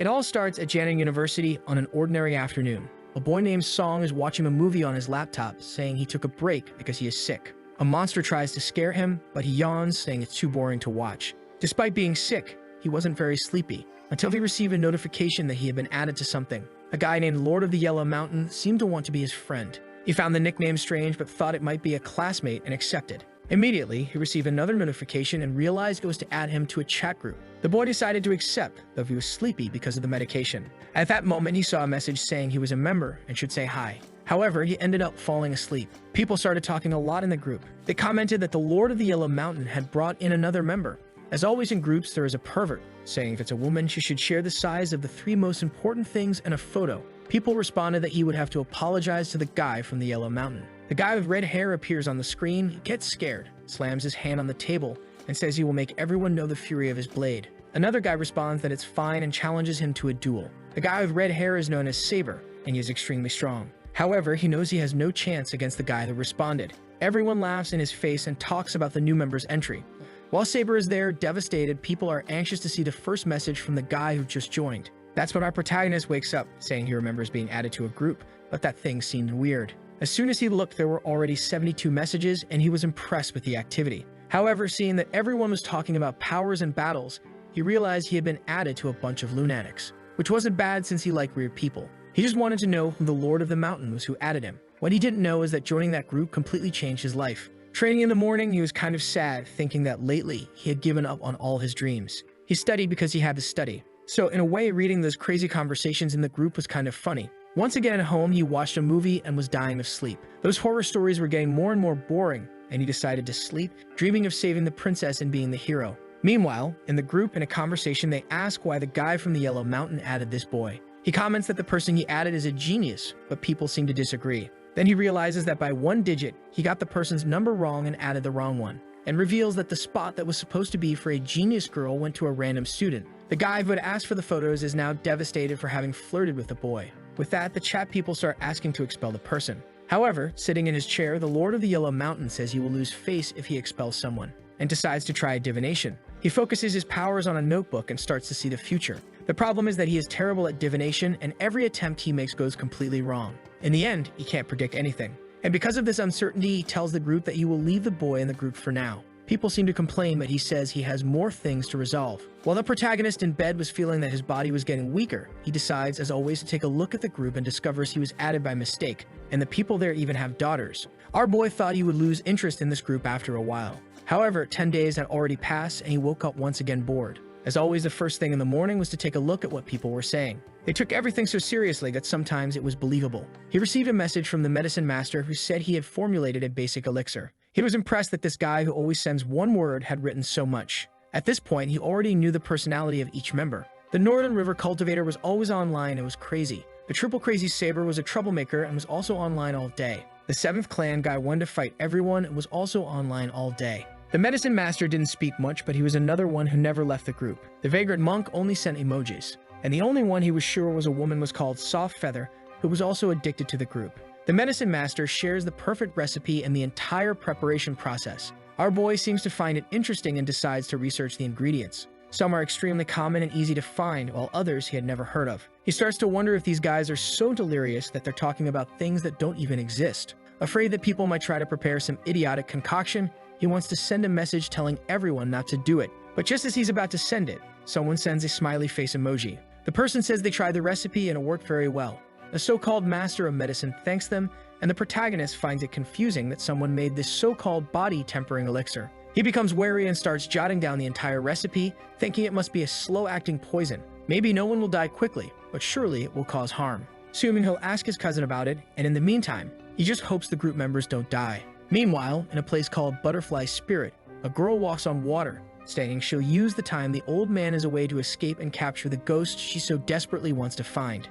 It all starts at Janin University on an ordinary afternoon. A boy named Song is watching a movie on his laptop, saying he took a break because he is sick. A monster tries to scare him, but he yawns, saying it's too boring to watch. Despite being sick, he wasn't very sleepy, until he received a notification that he had been added to something. A guy named Lord of the Yellow Mountain seemed to want to be his friend. He found the nickname strange, but thought it might be a classmate and accepted. Immediately, he received another notification and realized it was to add him to a chat group. The boy decided to accept, though he was sleepy because of the medication. At that moment, he saw a message saying he was a member and should say hi. However, he ended up falling asleep. People started talking a lot in the group. They commented that the Lord of the Yellow Mountain had brought in another member. As always in groups, there is a pervert, saying if it's a woman, she should share the size of the 3 most important things in a photo. People responded that he would have to apologize to the guy from the Yellow Mountain. The guy with red hair appears on the screen, gets scared, slams his hand on the table, and says he will make everyone know the fury of his blade. Another guy responds that it's fine and challenges him to a duel. The guy with red hair is known as Saber, and he is extremely strong. However, he knows he has no chance against the guy that responded. Everyone laughs in his face and talks about the new member's entry. While Saber is there, devastated, people are anxious to see the first message from the guy who just joined. That's when our protagonist wakes up, saying he remembers being added to a group, but that thing seemed weird. As soon as he looked, there were already 72 messages, and he was impressed with the activity. However, seeing that everyone was talking about powers and battles, he realized he had been added to a bunch of lunatics, which wasn't bad since he liked weird people. He just wanted to know who the Lord of the Mountain was who added him. What he didn't know is that joining that group completely changed his life. Training in the morning, he was kind of sad, thinking that lately he had given up on all his dreams. He studied because he had to study. So in a way, reading those crazy conversations in the group was kind of funny. Once again at home, he watched a movie and was dying of sleep. Those horror stories were getting more and more boring, and he decided to sleep, dreaming of saving the princess and being the hero. Meanwhile, in the group, in a conversation, they ask why the guy from the Yellow Mountain added this boy. He comments that the person he added is a genius, but people seem to disagree. Then he realizes that by 1 digit, he got the person's number wrong and added the wrong one, and reveals that the spot that was supposed to be for a genius girl went to a random student. The guy who had asked for the photos is now devastated for having flirted with the boy. With that, the chat people start asking to expel the person. However, sitting in his chair, the Lord of the Yellow Mountain says he will lose face if he expels someone, and decides to try divination. He focuses his powers on a notebook and starts to see the future. The problem is that he is terrible at divination, and every attempt he makes goes completely wrong. In the end, he can't predict anything. And because of this uncertainty, he tells the group that he will leave the boy in the group for now. People seem to complain, but he says he has more things to resolve. While the protagonist in bed was feeling that his body was getting weaker, he decides, as always, to take a look at the group and discovers he was added by mistake, and the people there even have daughters. Our boy thought he would lose interest in this group after a while. However, 10 days had already passed, and he woke up once again bored. As always, the first thing in the morning was to take a look at what people were saying. They took everything so seriously that sometimes it was believable. He received a message from the medicine master who said he had formulated a basic elixir. He was impressed that this guy who always sends one word had written so much. At this point, he already knew the personality of each member. The Northern River Cultivator was always online and was crazy. The Triple Crazy Saber was a troublemaker and was also online all day. The 7th Clan guy wanted to fight everyone and was also online all day. The Medicine Master didn't speak much, but he was another one who never left the group. The Vagrant Monk only sent emojis. And the only one he was sure was a woman was called Soft Feather, who was also addicted to the group. The Medicine Master shares the perfect recipe and the entire preparation process. Our boy seems to find it interesting and decides to research the ingredients. Some are extremely common and easy to find, while others he had never heard of. He starts to wonder if these guys are so delirious that they're talking about things that don't even exist. Afraid that people might try to prepare some idiotic concoction, he wants to send a message telling everyone not to do it. But just as he's about to send it, someone sends a smiley face emoji. The person says they tried the recipe and it worked very well. A so-called master of medicine thanks them, and the protagonist finds it confusing that someone made this so-called body-tempering elixir. He becomes wary and starts jotting down the entire recipe, thinking it must be a slow-acting poison. Maybe no one will die quickly, but surely it will cause harm. Assuming he'll ask his cousin about it, and in the meantime, he just hopes the group members don't die. Meanwhile, in a place called Butterfly Spirit, a girl walks on water, stating she'll use the time the old man is away to escape and capture the ghost she so desperately wants to find.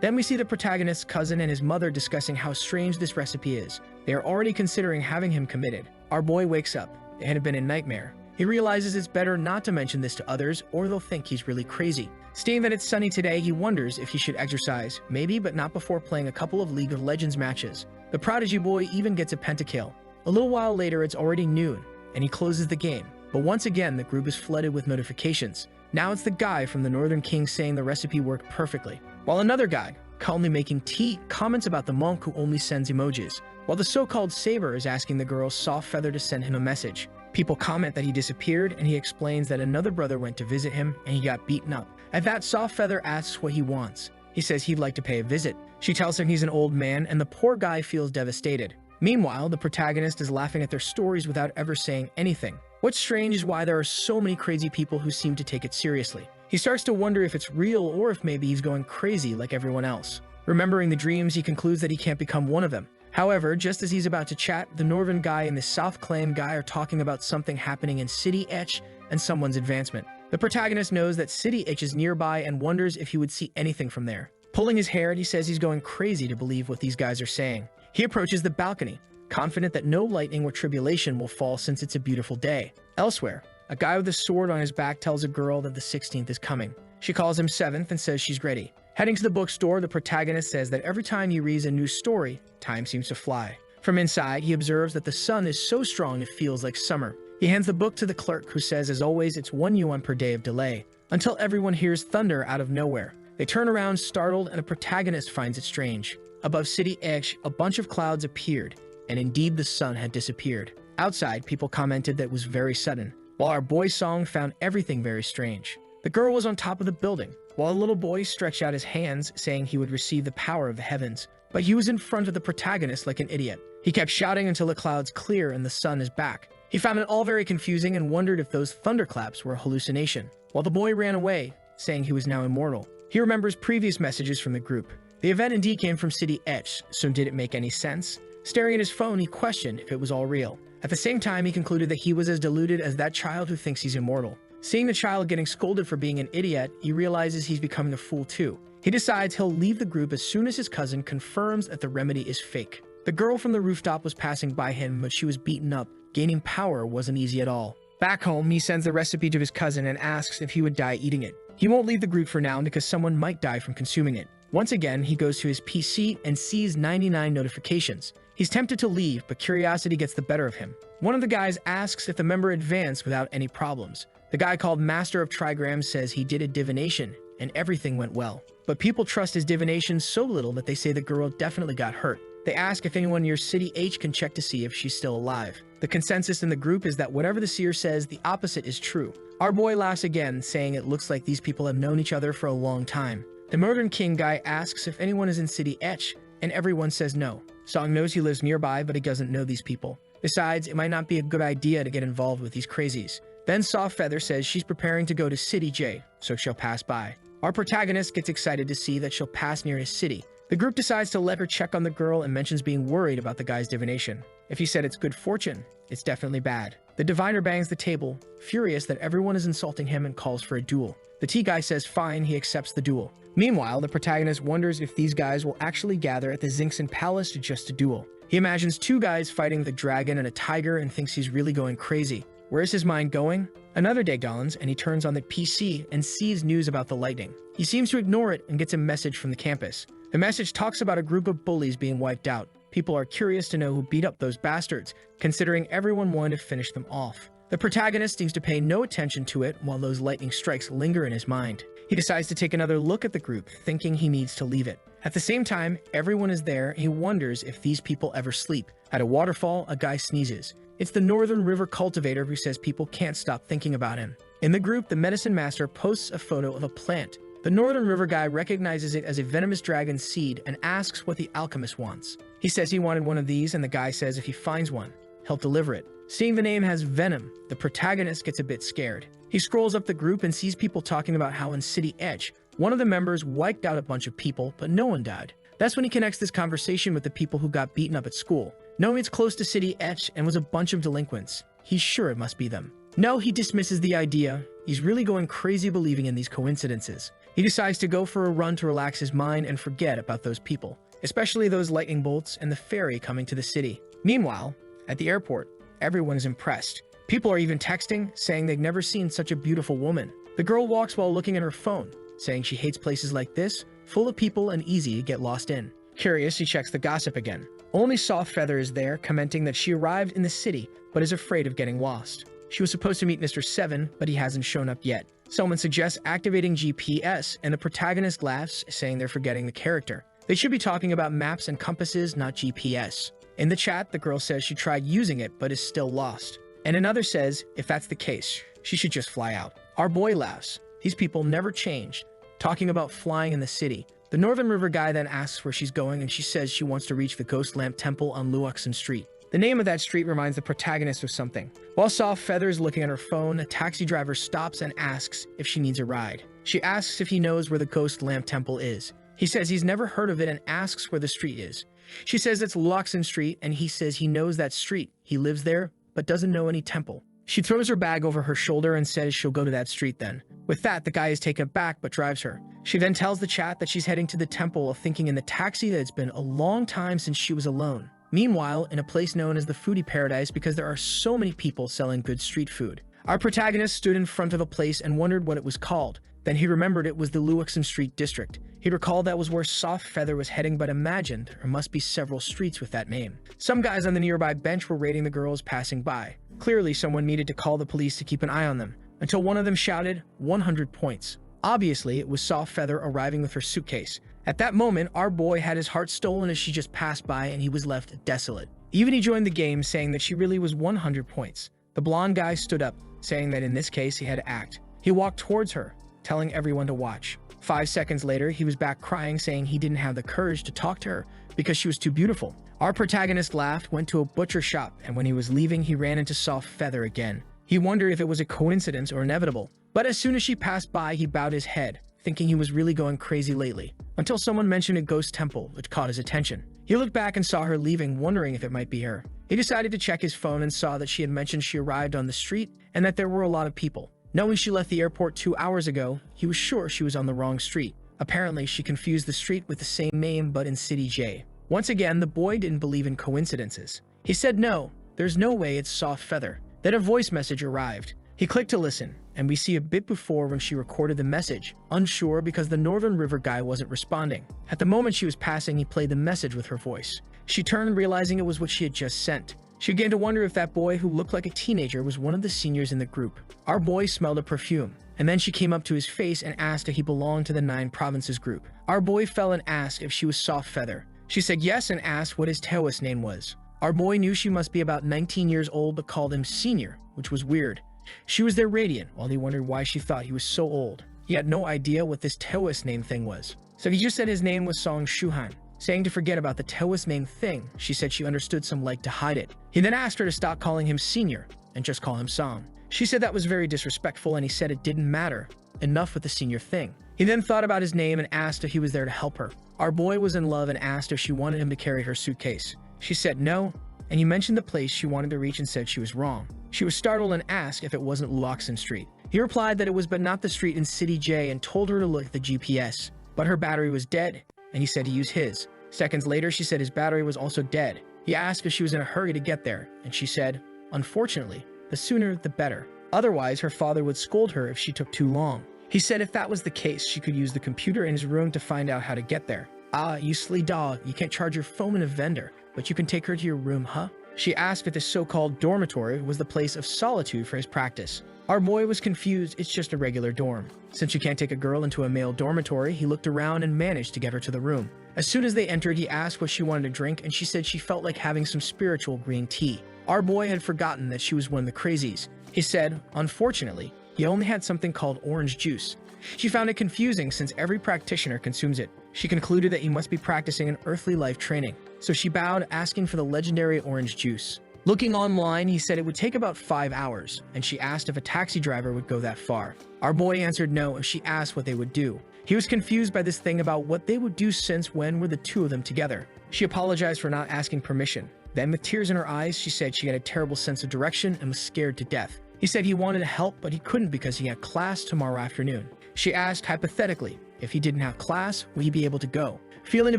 Then we see the protagonist's cousin and his mother discussing how strange this recipe is. They are already considering having him committed. Our boy wakes up. It had been a nightmare. He realizes it's better not to mention this to others, or they'll think he's really crazy. Seeing that it's sunny today, he wonders if he should exercise, maybe, but not before playing a couple of League of Legends matches. The prodigy boy even gets a pentakill. A little while later, it's already noon, and he closes the game. But once again, the group is flooded with notifications. Now it's the guy from the Northern King saying the recipe worked perfectly, while another guy, calmly making tea, comments about the monk who only sends emojis, while the so-called saber is asking the girl Soft Feather to send him a message. People comment that he disappeared, and he explains that another brother went to visit him and he got beaten up. At that, Soft Feather asks what he wants. He says he'd like to pay a visit. She tells him he's an old man, and the poor guy feels devastated. Meanwhile, the protagonist is laughing at their stories without ever saying anything. What's strange is why there are so many crazy people who seem to take it seriously. He starts to wonder if it's real or if maybe he's going crazy like everyone else. Remembering the dreams, he concludes that he can't become one of them. However, just as he's about to chat, the Northern guy and the South Clan guy are talking about something happening in City Etch and someone's advancement. The protagonist knows that City Etch is nearby and wonders if he would see anything from there. Pulling his hair, he says he's going crazy to believe what these guys are saying. He approaches the balcony, confident that no lightning or tribulation will fall since it's a beautiful day. Elsewhere, a guy with a sword on his back tells a girl that the 16th is coming. She calls him 7th and says she's ready. Heading to the bookstore, the protagonist says that every time he reads a new story, time seems to fly. From inside, he observes that the sun is so strong it feels like summer. He hands the book to the clerk, who says, as always, it's 1 yuan per day of delay, until everyone hears thunder out of nowhere. They turn around startled, and the protagonist finds it strange. Above City Edge, a bunch of clouds appeared, and indeed the sun had disappeared. Outside, people commented that it was very sudden, while our boy Song found everything very strange. The girl was on top of the building, while a little boy stretched out his hands, saying he would receive the power of the heavens. But he was in front of the protagonist like an idiot. He kept shouting until the clouds clear and the sun is back. He found it all very confusing and wondered if those thunderclaps were a hallucination, while the boy ran away, saying he was now immortal. He remembers previous messages from the group. The event indeed came from City Etch, so did it make any sense? Staring at his phone, he questioned if it was all real. At the same time, he concluded that he was as deluded as that child who thinks he's immortal. Seeing the child getting scolded for being an idiot, he realizes he's becoming a fool too. He decides he'll leave the group as soon as his cousin confirms that the remedy is fake. The girl from the rooftop was passing by him, but she was beaten up. Gaining power wasn't easy at all. Back home, he sends the recipe to his cousin and asks if he would die eating it. He won't leave the group for now because someone might die from consuming it. Once again, he goes to his PC and sees 99 notifications. He's tempted to leave, but curiosity gets the better of him. One of the guys asks if the member advanced without any problems. The guy called Master of Trigrams says he did a divination, and everything went well. But people trust his divination so little that they say the girl definitely got hurt. They ask if anyone near City H can check to see if she's still alive. The consensus in the group is that whatever the seer says, the opposite is true. Our boy laughs again, saying it looks like these people have known each other for a long time. The Northern King guy asks if anyone is in City Etch, and everyone says no. Song knows he lives nearby, but he doesn't know these people. Besides, it might not be a good idea to get involved with these crazies. Then Soft Feather says she's preparing to go to City J, so she'll pass by. Our protagonist gets excited to see that she'll pass near his city. The group decides to let her check on the girl and mentions being worried about the guy's divination. If he said it's good fortune, it's definitely bad. The diviner bangs the table, furious that everyone is insulting him, and calls for a duel. The tea guy says fine, he accepts the duel. Meanwhile, the protagonist wonders if these guys will actually gather at the Xingxin Palace just to duel. He imagines two guys fighting the dragon and a tiger and thinks he's really going crazy. Where is his mind going? Another day dawns, and he turns on the PC and sees news about the lightning. He seems to ignore it and gets a message from the campus. The message talks about a group of bullies being wiped out. People are curious to know who beat up those bastards, considering everyone wanted to finish them off. The protagonist seems to pay no attention to it while those lightning strikes linger in his mind. He decides to take another look at the group, thinking he needs to leave it. At the same time, everyone is there, and he wonders if these people ever sleep. At a waterfall, a guy sneezes. It's the Northern River cultivator who says people can't stop thinking about him. In the group, the medicine master posts a photo of a plant. The Northern River guy recognizes it as a venomous dragon seed and asks what the alchemist wants. He says he wanted one of these, and the guy says if he finds one, he'll deliver it. Seeing the name has venom, the protagonist gets a bit scared. He scrolls up the group and sees people talking about how in City Edge, one of the members wiped out a bunch of people, but no one died. That's when he connects this conversation with the people who got beaten up at school. Knowing it's close to City Etch and was a bunch of delinquents, he's sure it must be them. No, he dismisses the idea. He's really going crazy believing in these coincidences. He decides to go for a run to relax his mind and forget about those people, especially those lightning bolts and the ferry coming to the city. Meanwhile, at the airport, everyone is impressed. People are even texting, saying they've never seen such a beautiful woman. The girl walks while looking at her phone, saying she hates places like this, full of people and easy to get lost in. Curious, she checks the gossip again. Only Soft Feather is there, commenting that she arrived in the city, but is afraid of getting lost. She was supposed to meet Mr. 7, but he hasn't shown up yet. Someone suggests activating GPS, and the protagonist laughs, saying they're forgetting the character. They should be talking about maps and compasses, not GPS. In the chat, the girl says she tried using it, but is still lost. And another says, if that's the case, she should just fly out. Our boy laughs. These people never changed, talking about flying in the city. The Northern River guy then asks where she's going, and she says she wants to reach the Ghost Lamp Temple on Luoxin Street. The name of that street reminds the protagonist of something. While Soft Feather is looking at her phone, a taxi driver stops and asks if she needs a ride. She asks if he knows where the Ghost Lamp Temple is. He says he's never heard of it and asks where the street is. She says it's Luoxin Street, and he says he knows that street. He lives there, but doesn't know any temple. She throws her bag over her shoulder and says she'll go to that street then. With that, the guy is taken aback but drives her. She then tells the chat that she's heading to the temple, thinking in the taxi that it's been a long time since she was alone. Meanwhile, in a place known as the Foodie Paradise, because there are so many people selling good street food. Our protagonist stood in front of a place and wondered what it was called. Then he remembered it was the Luoxin Street district. He recalled that was where Soft Feather was heading, but imagined there must be several streets with that name. Some guys on the nearby bench were rating the girls passing by. Clearly, someone needed to call the police to keep an eye on them, until one of them shouted, 100 points. Obviously, it was Soft Feather arriving with her suitcase. At that moment, our boy had his heart stolen as she just passed by, and he was left desolate. Even he joined the game, saying that she really was 100 points. The blonde guy stood up, saying that in this case he had to act. He walked towards her, telling everyone to watch. 5 seconds later, he was back crying, saying he didn't have the courage to talk to her because she was too beautiful. Our protagonist laughed, went to a butcher shop, and when he was leaving, he ran into Soft Feather again. He wondered if it was a coincidence or inevitable, but as soon as she passed by, he bowed his head, thinking he was really going crazy lately, until someone mentioned a ghost temple, which caught his attention. He looked back and saw her leaving, wondering if it might be her. He decided to check his phone and saw that she had mentioned she arrived on the street and that there were a lot of people. Knowing she left the airport 2 hours ago, he was sure she was on the wrong street. Apparently, she confused the street with the same name but in City J. Once again, the boy didn't believe in coincidences. He said no, there's no way it's Soft Feather. Then a voice message arrived. He clicked to listen, and we see a bit before when she recorded the message, unsure because the Northern River guy wasn't responding. At the moment she was passing, he played the message with her voice. She turned, realizing it was what she had just sent. She began to wonder if that boy who looked like a teenager was one of the seniors in the group. Our boy smelled a perfume, and then she came up to his face and asked if he belonged to the 9 Provinces group. Our boy fell and asked if she was Soft Feather. She said yes and asked what his Taoist name was. Our boy knew she must be about 19 years old but called him senior, which was weird. She was there radiant, while he wondered why she thought he was so old. He had no idea what this Taoist name thing was. So he just said his name was Song Shuhan. Saying to forget about the Taoist name thing, she said she understood some like to hide it. He then asked her to stop calling him senior and just call him Song. She said that was very disrespectful, and he said it didn't matter. Enough with the senior thing. He then thought about his name and asked if he was there to help her. Our boy was in love and asked if she wanted him to carry her suitcase. She said no, and he mentioned the place she wanted to reach and said she was wrong. She was startled and asked if it wasn't Luoxin Street. He replied that it was but not the street in City J and told her to look at the GPS. But her battery was dead, and he said to use his. Seconds later, she said his battery was also dead. He asked if she was in a hurry to get there, and she said, unfortunately, the sooner the better. Otherwise, her father would scold her if she took too long. He said if that was the case, she could use the computer in his room to find out how to get there. Ah, you silly dog, you can't charge your phone in a vendor, but you can take her to your room, huh? She asked if this so-called dormitory was the place of solitude for his practice. Our boy was confused, it's just a regular dorm. Since you can't take a girl into a male dormitory, he looked around and managed to get her to the room. As soon as they entered, he asked what she wanted to drink, and she said she felt like having some spiritual green tea. Our boy had forgotten that she was one of the crazies. He said, unfortunately, he only had something called orange juice. She found it confusing since every practitioner consumes it. She concluded that he must be practicing an earthly life training, so she bowed, asking for the legendary orange juice. Looking online, he said it would take about 5 hours, and she asked if a taxi driver would go that far. Our boy answered no, and she asked what they would do. He was confused by this thing about what they would do since when were the two of them together. She apologized for not asking permission. Then, with tears in her eyes, she said she had a terrible sense of direction and was scared to death. He said he wanted to help, but he couldn't because he had class tomorrow afternoon. She asked hypothetically, if he didn't have class, would he be able to go? Feeling a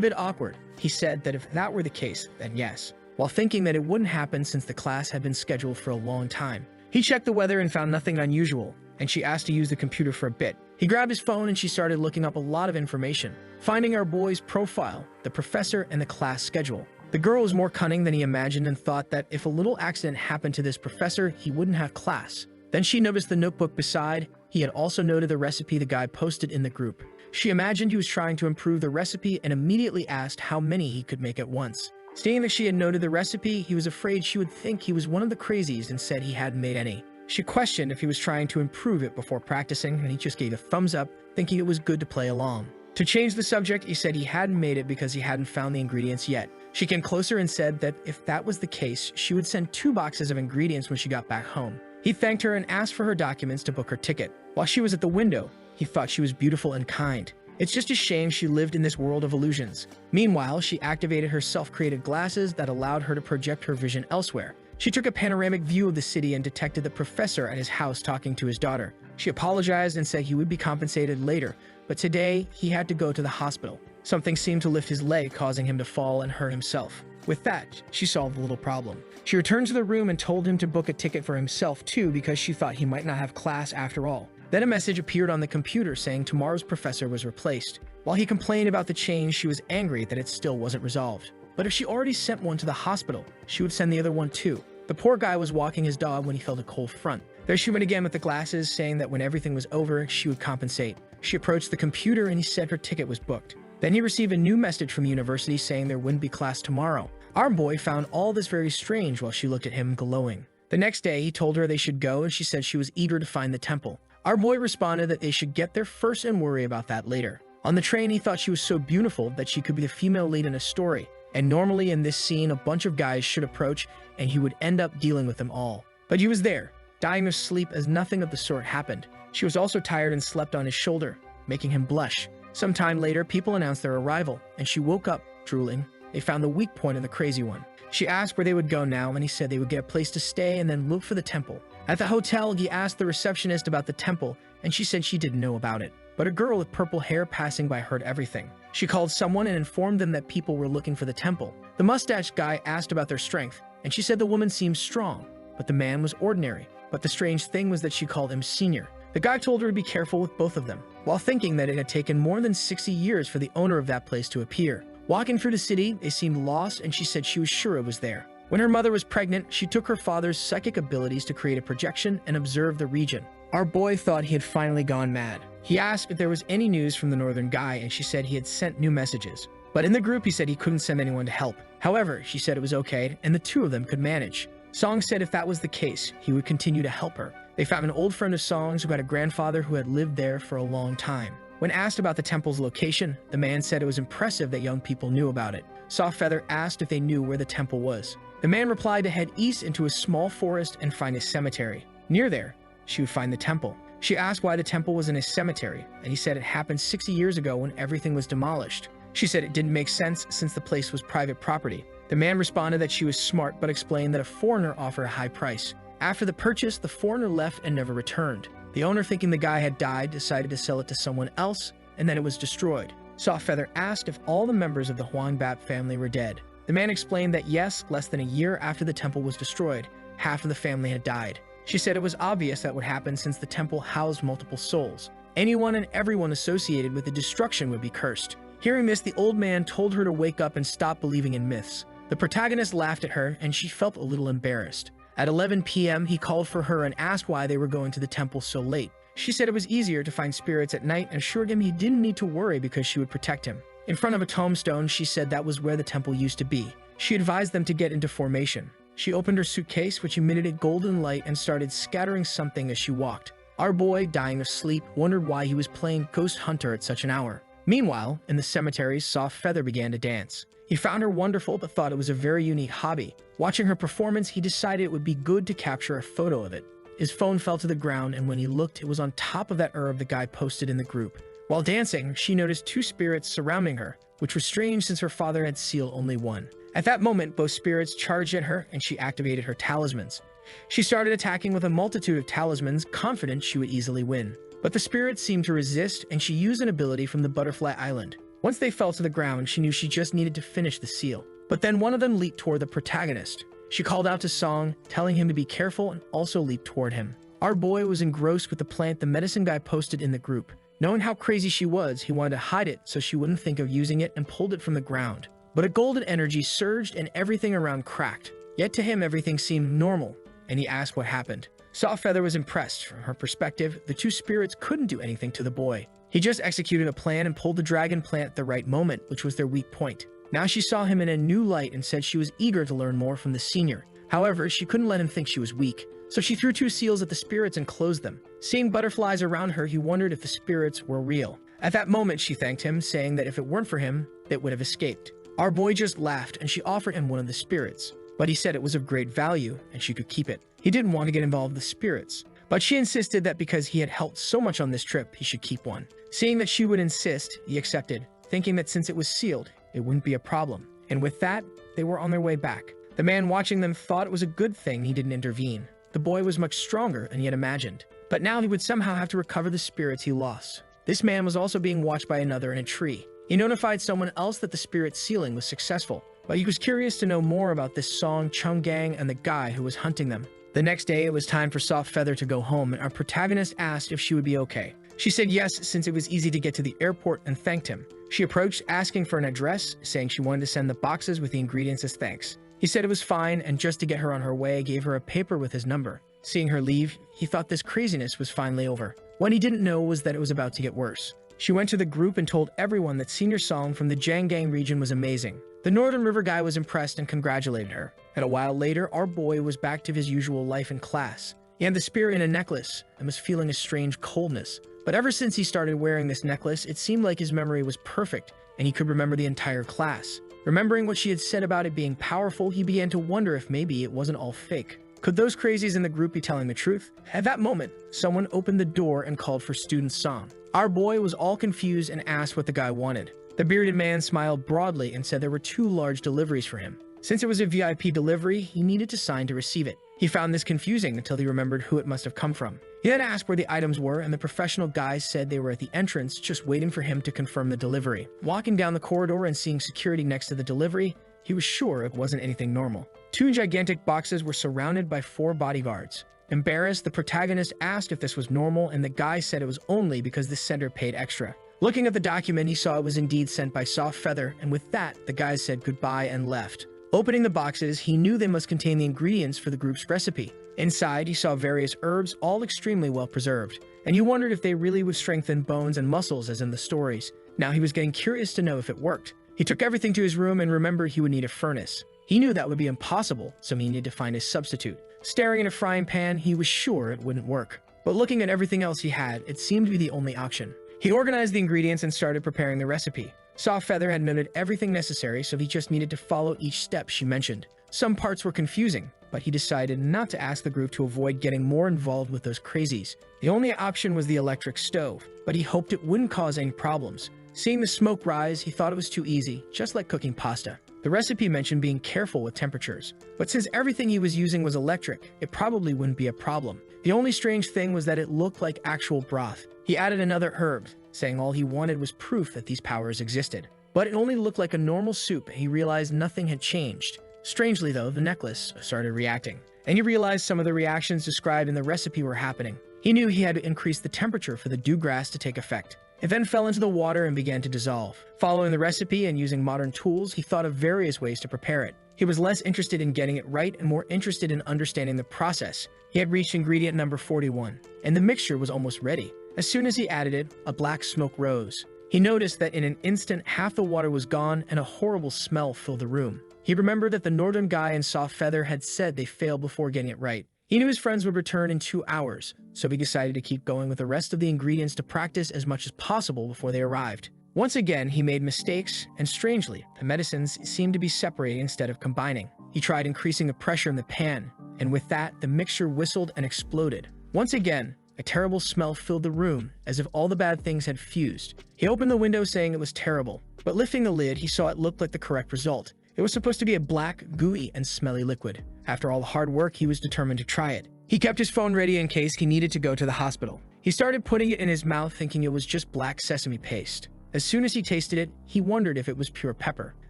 bit awkward, he said that if that were the case, then yes, while thinking that it wouldn't happen since the class had been scheduled for a long time. He checked the weather and found nothing unusual, and she asked to use the computer for a bit. He grabbed his phone and she started looking up a lot of information, finding our boy's profile, the professor, and the class schedule. The girl was more cunning than he imagined and thought that if a little accident happened to this professor, he wouldn't have class. Then she noticed the notebook beside. He had also noted the recipe the guy posted in the group. She imagined he was trying to improve the recipe and immediately asked how many he could make at once. Seeing that she had noted the recipe, he was afraid she would think he was one of the crazies and said he hadn't made any. She questioned if he was trying to improve it before practicing, and he just gave a thumbs up, thinking it was good to play along. To change the subject, he said he hadn't made it because he hadn't found the ingredients yet. She came closer and said that if that was the case, she would send 2 boxes of ingredients when she got back home. He thanked her and asked for her documents to book her ticket. While she was at the window, he thought she was beautiful and kind. It's just a shame she lived in this world of illusions. Meanwhile, she activated her self-created glasses that allowed her to project her vision elsewhere. She took a panoramic view of the city and detected the professor at his house talking to his daughter. She apologized and said he would be compensated later, but today he had to go to the hospital. Something seemed to lift his leg, causing him to fall and hurt himself. With that, she solved the little problem. She returned to the room and told him to book a ticket for himself too because she thought he might not have class after all. Then a message appeared on the computer saying tomorrow's professor was replaced. While he complained about the change, she was angry that it still wasn't resolved. But if she already sent one to the hospital, she would send the other one too. The poor guy was walking his dog when he felt a cold front. There she went again with the glasses, saying that when everything was over, she would compensate. She approached the computer and he said her ticket was booked. Then he received a new message from university saying there wouldn't be class tomorrow. Our boy found all this very strange while she looked at him glowing. The next day, he told her they should go and she said she was eager to find the temple. Our boy responded that they should get there first and worry about that later. On the train, he thought she was so beautiful that she could be the female lead in a story. And normally in this scene, a bunch of guys should approach and he would end up dealing with them all. But he was there, dying of sleep as nothing of the sort happened. She was also tired and slept on his shoulder, making him blush. Sometime later, people announced their arrival, and she woke up, drooling. They found the weak point of the crazy one. She asked where they would go now, and he said they would get a place to stay and then look for the temple. At the hotel, he asked the receptionist about the temple, and she said she didn't know about it. But a girl with purple hair passing by heard everything. She called someone and informed them that people were looking for the temple. The mustached guy asked about their strength, and she said the woman seemed strong, but the man was ordinary. But the strange thing was that she called him senior. The guy told her to be careful with both of them, while thinking that it had taken more than 60 years for the owner of that place to appear. Walking through the city, they seemed lost, and she said she was sure it was there. When her mother was pregnant, she took her father's psychic abilities to create a projection and observe the region. Our boy thought he had finally gone mad. He asked if there was any news from the northern guy, and she said he had sent new messages. But in the group, he said he couldn't send anyone to help. However, she said it was okay, and the two of them could manage. Song said if that was the case, he would continue to help her. They found an old friend of Song's who had a grandfather who had lived there for a long time. When asked about the temple's location, the man said it was impressive that young people knew about it. Soft Feather asked if they knew where the temple was. The man replied to head east into a small forest and find a cemetery. Near there, she would find the temple. She asked why the temple was in a cemetery, and he said it happened 60 years ago when everything was demolished. She said it didn't make sense since the place was private property. The man responded that she was smart but explained that a foreigner offered a high price. After the purchase, the foreigner left and never returned. The owner, thinking the guy had died, decided to sell it to someone else, and then it was destroyed. Soft Feather asked if all the members of the Huangbap family were dead. The man explained that yes, less than a year after the temple was destroyed, half of the family had died. She said it was obvious that would happen since the temple housed multiple souls. Anyone and everyone associated with the destruction would be cursed. Hearing this, the old man told her to wake up and stop believing in myths. The protagonist laughed at her, and she felt a little embarrassed. At 11 p.m., he called for her and asked why they were going to the temple so late. She said it was easier to find spirits at night and assured him he didn't need to worry because she would protect him. In front of a tombstone, she said that was where the temple used to be. She advised them to get into formation. She opened her suitcase, which emitted a golden light, and started scattering something as she walked. Our boy, dying of sleep, wondered why he was playing Ghost Hunter at such an hour. Meanwhile, in the cemetery, Soft Feather began to dance. He found her wonderful but thought it was a very unique hobby. Watching her performance, he decided it would be good to capture a photo of it. His phone fell to the ground, and when he looked, it was on top of that herb the guy posted in the group. While dancing, she noticed two spirits surrounding her, which was strange since her father had sealed only one. At that moment, both spirits charged at her, and she activated her talismans. She started attacking with a multitude of talismans, confident she would easily win. But the spirits seemed to resist, and she used an ability from the Butterfly Island. Once they fell to the ground, she knew she just needed to finish the seal. But then one of them leaped toward the protagonist. She called out to Song, telling him to be careful, and also leaped toward him. Our boy was engrossed with the plant the medicine guy posted in the group. Knowing how crazy she was, he wanted to hide it so she wouldn't think of using it and pulled it from the ground. But a golden energy surged and everything around cracked. Yet to him, everything seemed normal, and he asked what happened. Soft Feather was impressed. From her perspective, the two spirits couldn't do anything to the boy. He just executed a plan and pulled the dragon plant at the right moment, which was their weak point. Now she saw him in a new light and said she was eager to learn more from the senior. However, she couldn't let him think she was weak, so she threw 2 seals at the spirits and closed them. Seeing butterflies around her, he wondered if the spirits were real. At that moment, she thanked him, saying that if it weren't for him, it would have escaped. Our boy just laughed, and she offered him one of the spirits, but he said it was of great value and she could keep it. He didn't want to get involved with the spirits, but she insisted that because he had helped so much on this trip, he should keep one. Seeing that she would insist, he accepted, thinking that since it was sealed, it wouldn't be a problem. And with that, they were on their way back. The man watching them thought it was a good thing he didn't intervene. The boy was much stronger than he had imagined, but now he would somehow have to recover the spirits he lost. This man was also being watched by another in a tree. He notified someone else that the spirit sealing was successful, but he was curious to know more about this Song Chung gang and the guy who was hunting them. The next day, it was time for Soft Feather to go home, and our protagonist asked if she would be okay. She said yes, since it was easy to get to the airport, and thanked him. She approached, asking for an address, saying she wanted to send the boxes with the ingredients as thanks. He said it was fine, and just to get her on her way, gave her a paper with his number. Seeing her leave, he thought this craziness was finally over. What he didn't know was that it was about to get worse. She went to the group and told everyone that Senior Song from the Jianggang region was amazing. The Northern River guy was impressed and congratulated her. And a while later, our boy was back to his usual life in class. He had the spirit in a necklace and was feeling a strange coldness. But ever since he started wearing this necklace, it seemed like his memory was perfect and he could remember the entire class. Remembering what she had said about it being powerful, he began to wonder if maybe it wasn't all fake. Could those crazies in the group be telling the truth? At that moment, someone opened the door and called for Student Song. Our boy was all confused and asked what the guy wanted. The bearded man smiled broadly and said there were 2 large deliveries for him. Since it was a VIP delivery, he needed to sign to receive it. He found this confusing until he remembered who it must have come from. He then asked where the items were, and the professional guys said they were at the entrance, just waiting for him to confirm the delivery. Walking down the corridor and seeing security next to the delivery, he was sure it wasn't anything normal. 2 gigantic boxes were surrounded by 4 bodyguards. Embarrassed, the protagonist asked if this was normal, and the guy said it was only because the sender paid extra. Looking at the document, he saw it was indeed sent by Soft Feather, and with that, the guys said goodbye and left. Opening the boxes, he knew they must contain the ingredients for the group's recipe. Inside, he saw various herbs, all extremely well preserved, and he wondered if they really would strengthen bones and muscles as in the stories. Now he was getting curious to know if it worked. He took everything to his room and remembered he would need a furnace. He knew that would be impossible, so he needed to find a substitute. Staring at a frying pan, he was sure it wouldn't work. But looking at everything else he had, it seemed to be the only option. He organized the ingredients and started preparing the recipe. Soft Feather had noted everything necessary, so he just needed to follow each step she mentioned. Some parts were confusing, but he decided not to ask the group to avoid getting more involved with those crazies. The only option was the electric stove, but he hoped it wouldn't cause any problems. Seeing the smoke rise, he thought it was too easy, just like cooking pasta. The recipe mentioned being careful with temperatures, but since everything he was using was electric, it probably wouldn't be a problem. The only strange thing was that it looked like actual broth. He added another herb, saying all he wanted was proof that these powers existed. But it only looked like a normal soup, and he realized nothing had changed. Strangely though, the necklace started reacting, and he realized some of the reactions described in the recipe were happening. He knew he had to increase the temperature for the dewgrass to take effect. It then fell into the water and began to dissolve. Following the recipe and using modern tools, he thought of various ways to prepare it. He was less interested in getting it right and more interested in understanding the process. He had reached ingredient number 41, and the mixture was almost ready. As soon as he added it, a black smoke rose. He noticed that in an instant, half the water was gone and a horrible smell filled the room. He remembered that the northern guy and Soft Feather had said they failed before getting it right. He knew his friends would return in 2 hours, so he decided to keep going with the rest of the ingredients to practice as much as possible before they arrived. Once again, he made mistakes, and strangely, the medicines seemed to be separating instead of combining. He tried increasing the pressure in the pan, and with that, the mixture whistled and exploded. Once again, a terrible smell filled the room, as if all the bad things had fused. He opened the window saying it was terrible, but lifting the lid, he saw it looked like the correct result. It was supposed to be a black, gooey, and smelly liquid. After all the hard work, he was determined to try it. He kept his phone ready in case he needed to go to the hospital. He started putting it in his mouth thinking it was just black sesame paste. As soon as he tasted it, he wondered if it was pure pepper.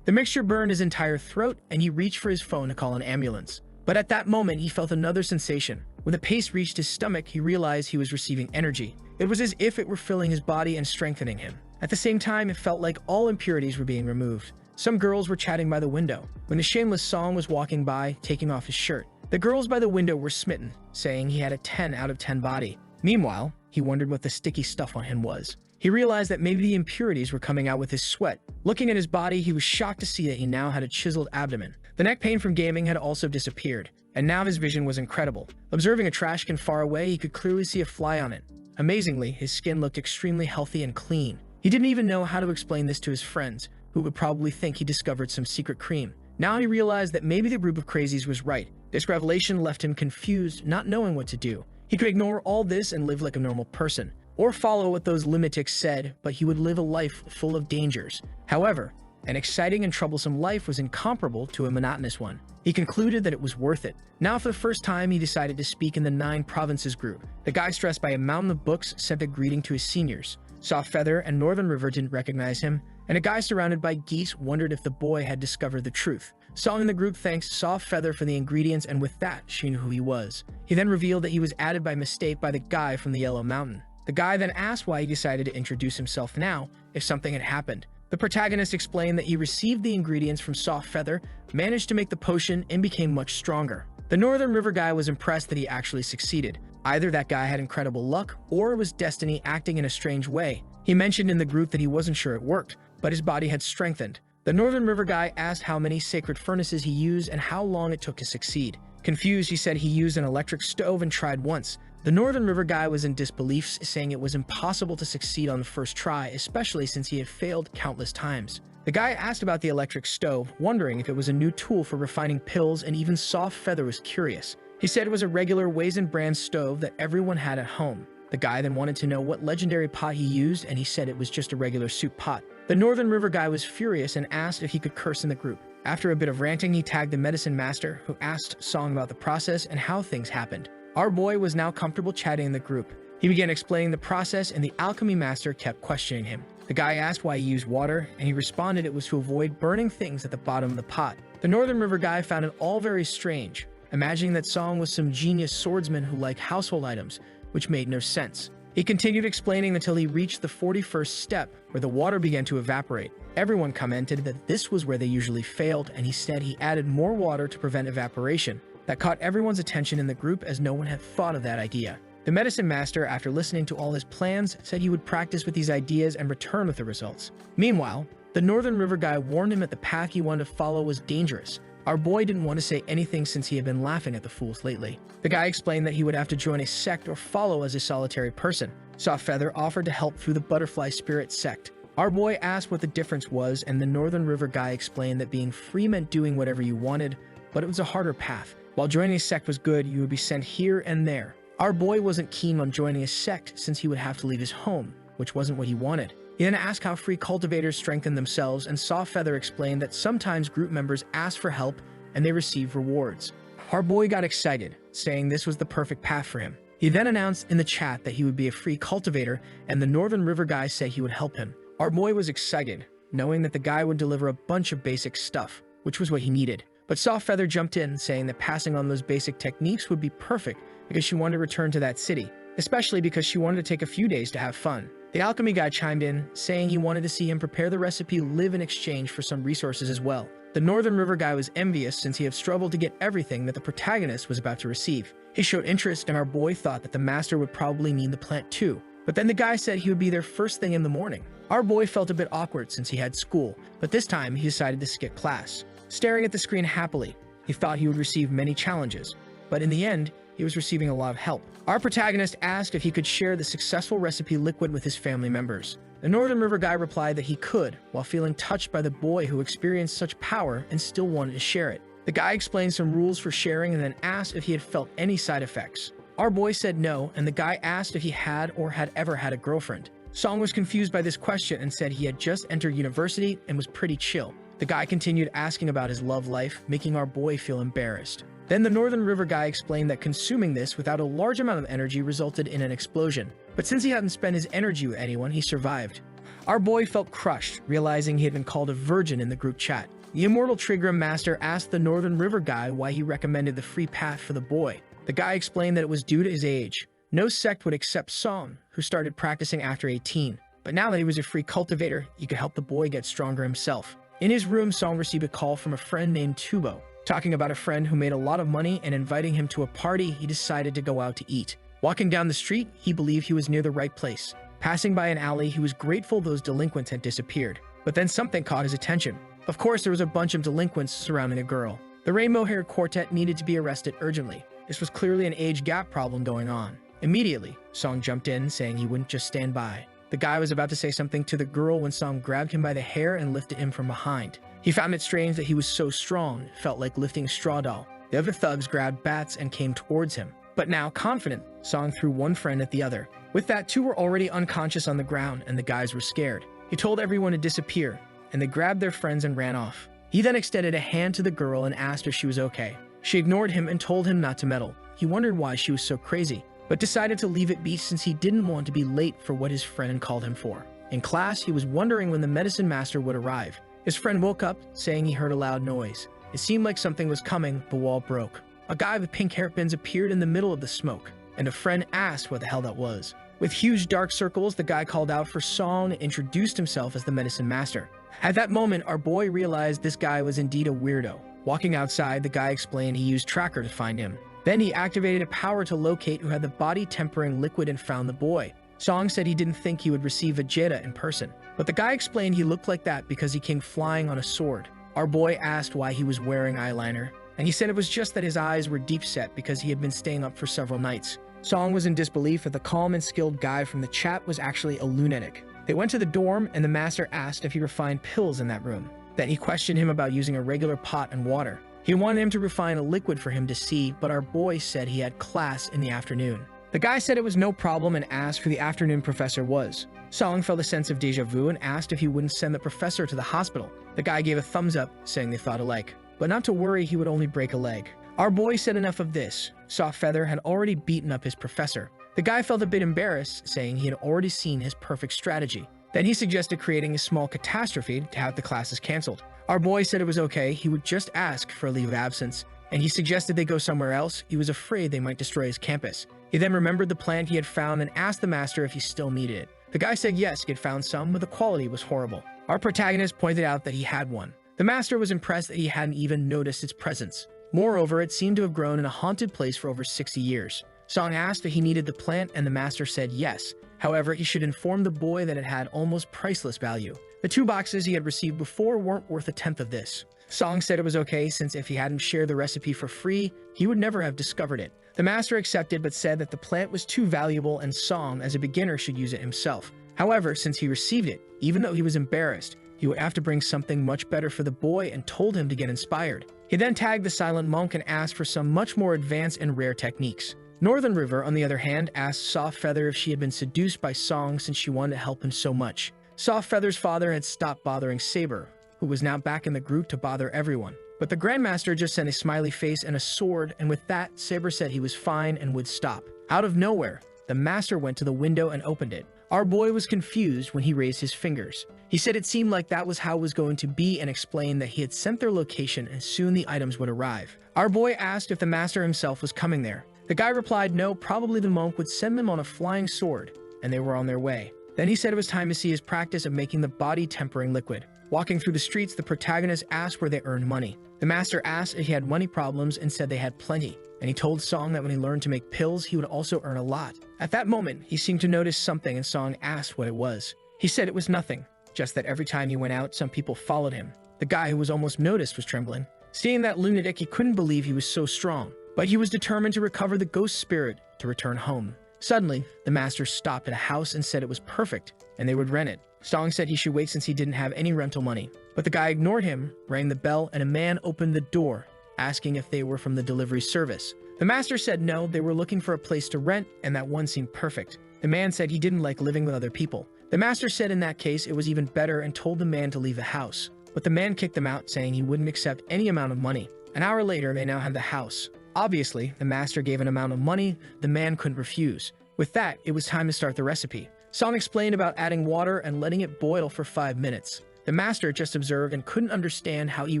The mixture burned his entire throat, and he reached for his phone to call an ambulance. But at that moment, he felt another sensation. When the paste reached his stomach, he realized he was receiving energy. It was as if it were filling his body and strengthening him. At the same time, it felt like all impurities were being removed. Some girls were chatting by the window. When the shameless Song was walking by, taking off his shirt, The girls by the window were smitten, saying he had a 10 out of 10 body. Meanwhile, he wondered what the sticky stuff on him was. He realized that maybe the impurities were coming out with his sweat. Looking at his body, he was shocked to see that he now had a chiseled abdomen. The neck pain from gaming had also disappeared, and now his vision was incredible. Observing a trash can far away, he could clearly see a fly on it. Amazingly, his skin looked extremely healthy and clean. He didn't even know how to explain this to his friends, who would probably think he discovered some secret cream. Now he realized that maybe the group of crazies was right. This revelation left him confused, not knowing what to do. He could ignore all this and live like a normal person, or follow what those lunatics said, but he would live a life full of dangers. However, an exciting and troublesome life was incomparable to a monotonous one. He concluded that it was worth it. Now for the first time, he decided to speak in the 9 Provinces group. The guy stressed by a mountain of books sent a greeting to his seniors. Soft Feather and Northern River didn't recognize him, and a guy surrounded by geese wondered if the boy had discovered the truth. Song in the group thanks Soft Feather for the ingredients, and with that, she knew who he was. He then revealed that he was added by mistake by the guy from the Yellow Mountain. The guy then asked why he decided to introduce himself now, if something had happened. The protagonist explained that he received the ingredients from Soft Feather, managed to make the potion, and became much stronger. The Northern River guy was impressed that he actually succeeded. Either that guy had incredible luck, or it was destiny acting in a strange way. He mentioned in the group that he wasn't sure it worked, but his body had strengthened. The Northern River guy asked how many sacred furnaces he used and how long it took to succeed. Confused, he said he used an electric stove and tried once. The Northern River guy was in disbelief, saying it was impossible to succeed on the first try, especially since he had failed countless times. The guy asked about the electric stove, wondering if it was a new tool for refining pills, and even Soft Feather was curious. He said it was a regular Weizen brand stove that everyone had at home. The guy then wanted to know what legendary pot he used, and he said it was just a regular soup pot. The Northern River guy was furious and asked if he could curse in the group. After a bit of ranting, he tagged the medicine master, who asked Song about the process and how things happened. Our boy was now comfortable chatting in the group. He began explaining the process, and the alchemy master kept questioning him. The guy asked why he used water, and he responded it was to avoid burning things at the bottom of the pot. The Northern River guy found it all very strange, imagining that Song was some genius swordsman who liked household items, which made no sense. He continued explaining until he reached the 41st step, where the water began to evaporate. Everyone commented that this was where they usually failed, and he said he added more water to prevent evaporation. That caught everyone's attention in the group, as no one had thought of that idea. The medicine master, after listening to all his plans, said he would practice with these ideas and return with the results. Meanwhile, the Northern River guy warned him that the path he wanted to follow was dangerous. Our boy didn't want to say anything since he had been laughing at the fools lately. The guy explained that he would have to join a sect or follow as a solitary person. Soft Feather offered to help through the Butterfly Spirit sect. Our boy asked what the difference was, and the Northern River guy explained that being free meant doing whatever you wanted, but it was a harder path. While joining a sect was good, you would be sent here and there. Our boy wasn't keen on joining a sect since he would have to leave his home, which wasn't what he wanted. He then asked how free cultivators strengthen themselves, and Soft Feather explained that sometimes group members ask for help and they receive rewards. Our boy got excited, saying this was the perfect path for him. He then announced in the chat that he would be a free cultivator, and the Northern River guy said he would help him. Our boy was excited, knowing that the guy would deliver a bunch of basic stuff, which was what he needed. But Soft Feather jumped in, saying that passing on those basic techniques would be perfect because she wanted to return to that city, especially because she wanted to take a few days to have fun. The alchemy guy chimed in, saying he wanted to see him prepare the recipe live in exchange for some resources as well. The Northern River guy was envious since he had struggled to get everything that the protagonist was about to receive. He showed interest, and our boy thought that the master would probably need the plant too. But then the guy said he would be there first thing in the morning. Our boy felt a bit awkward since he had school, but this time he decided to skip class. Staring at the screen happily, he thought he would receive many challenges, but in the end, he was receiving a lot of help. Our protagonist asked if he could share the successful recipe liquid with his family members. The Northern River guy replied that he could, while feeling touched by the boy who experienced such power and still wanted to share it. The guy explained some rules for sharing and then asked if he had felt any side effects. Our boy said no, and the guy asked if he had or had ever had a girlfriend. Song was confused by this question and said he had just entered university and was pretty chill. The guy continued asking about his love life, making our boy feel embarrassed. Then the Northern River guy explained that consuming this without a large amount of energy resulted in an explosion. But since he hadn't spent his energy with anyone, he survived. Our boy felt crushed, realizing he had been called a virgin in the group chat. The Immortal Trigram Master asked the Northern River guy why he recommended the free path for the boy. The guy explained that it was due to his age. No sect would accept Song, who started practicing after 18. But now that he was a free cultivator, he could help the boy get stronger himself. In his room, Song received a call from a friend named Tubo. talking about a friend who made a lot of money and inviting him to a party. He decided to go out to eat. Walking down the street, he believed he was near the right place. Passing by an alley, he was grateful those delinquents had disappeared. But then something caught his attention. Of course, there was a bunch of delinquents surrounding a girl. The rainbow-haired quartet needed to be arrested urgently. This was clearly an age gap problem going on. Immediately, Song jumped in, saying he wouldn't just stand by. The guy was about to say something to the girl when Song grabbed him by the hair and lifted him from behind. He found it strange that he was so strong, it felt like lifting a straw doll. The other thugs grabbed bats and came towards him. But now, confident, Song threw one friend at the other. With that, two were already unconscious on the ground, and the guys were scared. He told everyone to disappear, and they grabbed their friends and ran off. He then extended a hand to the girl and asked if she was okay. She ignored him and told him not to meddle. He wondered why she was so crazy, but decided to leave it be since he didn't want to be late for what his friend called him for. In class, he was wondering when the medicine master would arrive. His friend woke up, saying he heard a loud noise. It seemed like something was coming. The wall broke. A guy with pink hairpins appeared in the middle of the smoke, and a friend asked what the hell that was. With huge dark circles, the guy called out for Song and introduced himself as the medicine master. At that moment, our boy realized this guy was indeed a weirdo. Walking outside, the guy explained he used Tracker to find him. Then he activated a power to locate who had the body-tempering liquid and found the boy. Song said he didn't think he would receive Vegeta in person, but the guy explained he looked like that because he came flying on a sword. Our boy asked why he was wearing eyeliner, and he said it was just that his eyes were deep set because he had been staying up for several nights. Song was in disbelief that the calm and skilled guy from the chat was actually a lunatic. They went to the dorm, and the master asked if he refined pills in that room. Then he questioned him about using a regular pot and water. He wanted him to refine a liquid for him to see, but our boy said he had class in the afternoon. The guy said it was no problem and asked who the afternoon professor was. Song felt a sense of deja vu and asked if he wouldn't send the professor to the hospital. The guy gave a thumbs up, saying they thought alike, but not to worry, he would only break a leg. Our boy said enough of this. Soft Feather had already beaten up his professor. The guy felt a bit embarrassed, saying he had already seen his perfect strategy. Then he suggested creating a small catastrophe to have the classes canceled. Our boy said it was okay, he would just ask for a leave of absence, and he suggested they go somewhere else. He was afraid they might destroy his campus. He then remembered the plant he had found and asked the master if he still needed it. The guy said yes, he had found some, but the quality was horrible. Our protagonist pointed out that he had one. The master was impressed that he hadn't even noticed its presence. Moreover, it seemed to have grown in a haunted place for over 60 years. Song asked if he needed the plant, and the master said yes. However, he should inform the boy that it had almost priceless value. The 2 boxes he had received before weren't worth a tenth of this. Song said it was okay, since if he hadn't shared the recipe for free, he would never have discovered it. The master accepted, but said that the plant was too valuable and Song, as a beginner, should use it himself. However, since he received it, even though he was embarrassed, he would have to bring something much better for the boy and told him to get inspired. He then tagged the silent monk and asked for some much more advanced and rare techniques. Northern River, on the other hand, asked Soft Feather if she had been seduced by Song since she wanted to help him so much. Soft Feather's father had stopped bothering Saber, who was now back in the group to bother everyone. But the Grandmaster just sent a smiley face and a sword, and with that, Saber said he was fine and would stop. Out of nowhere, the master went to the window and opened it. Our boy was confused when he raised his fingers. He said it seemed like that was how it was going to be and explained that he had sent their location and soon the items would arrive. Our boy asked if the master himself was coming there. The guy replied no, probably the monk would send them on a flying sword, and they were on their way. Then he said it was time to see his practice of making the body-tempering liquid. Walking through the streets, the protagonist asked where they earned money. The master asked if he had money problems and said they had plenty, and he told Song that when he learned to make pills, he would also earn a lot. At that moment, he seemed to notice something and Song asked what it was. He said it was nothing, just that every time he went out, some people followed him. The guy who was almost noticed was trembling. Seeing that lunatic, he couldn't believe he was so strong, but he was determined to recover the ghost spirit to return home. Suddenly, the master stopped at a house and said it was perfect, and they would rent it. Song said he should wait since he didn't have any rental money, but the guy ignored him, rang the bell, and a man opened the door, asking if they were from the delivery service. The master said no, they were looking for a place to rent, and that one seemed perfect. The man said he didn't like living with other people. The master said in that case it was even better and told the man to leave the house, but the man kicked them out, saying he wouldn't accept any amount of money. An hour later, they now had the house. Obviously, the master gave an amount of money the man couldn't refuse. With that, it was time to start the recipe. Song explained about adding water and letting it boil for 5 minutes. The master just observed and couldn't understand how he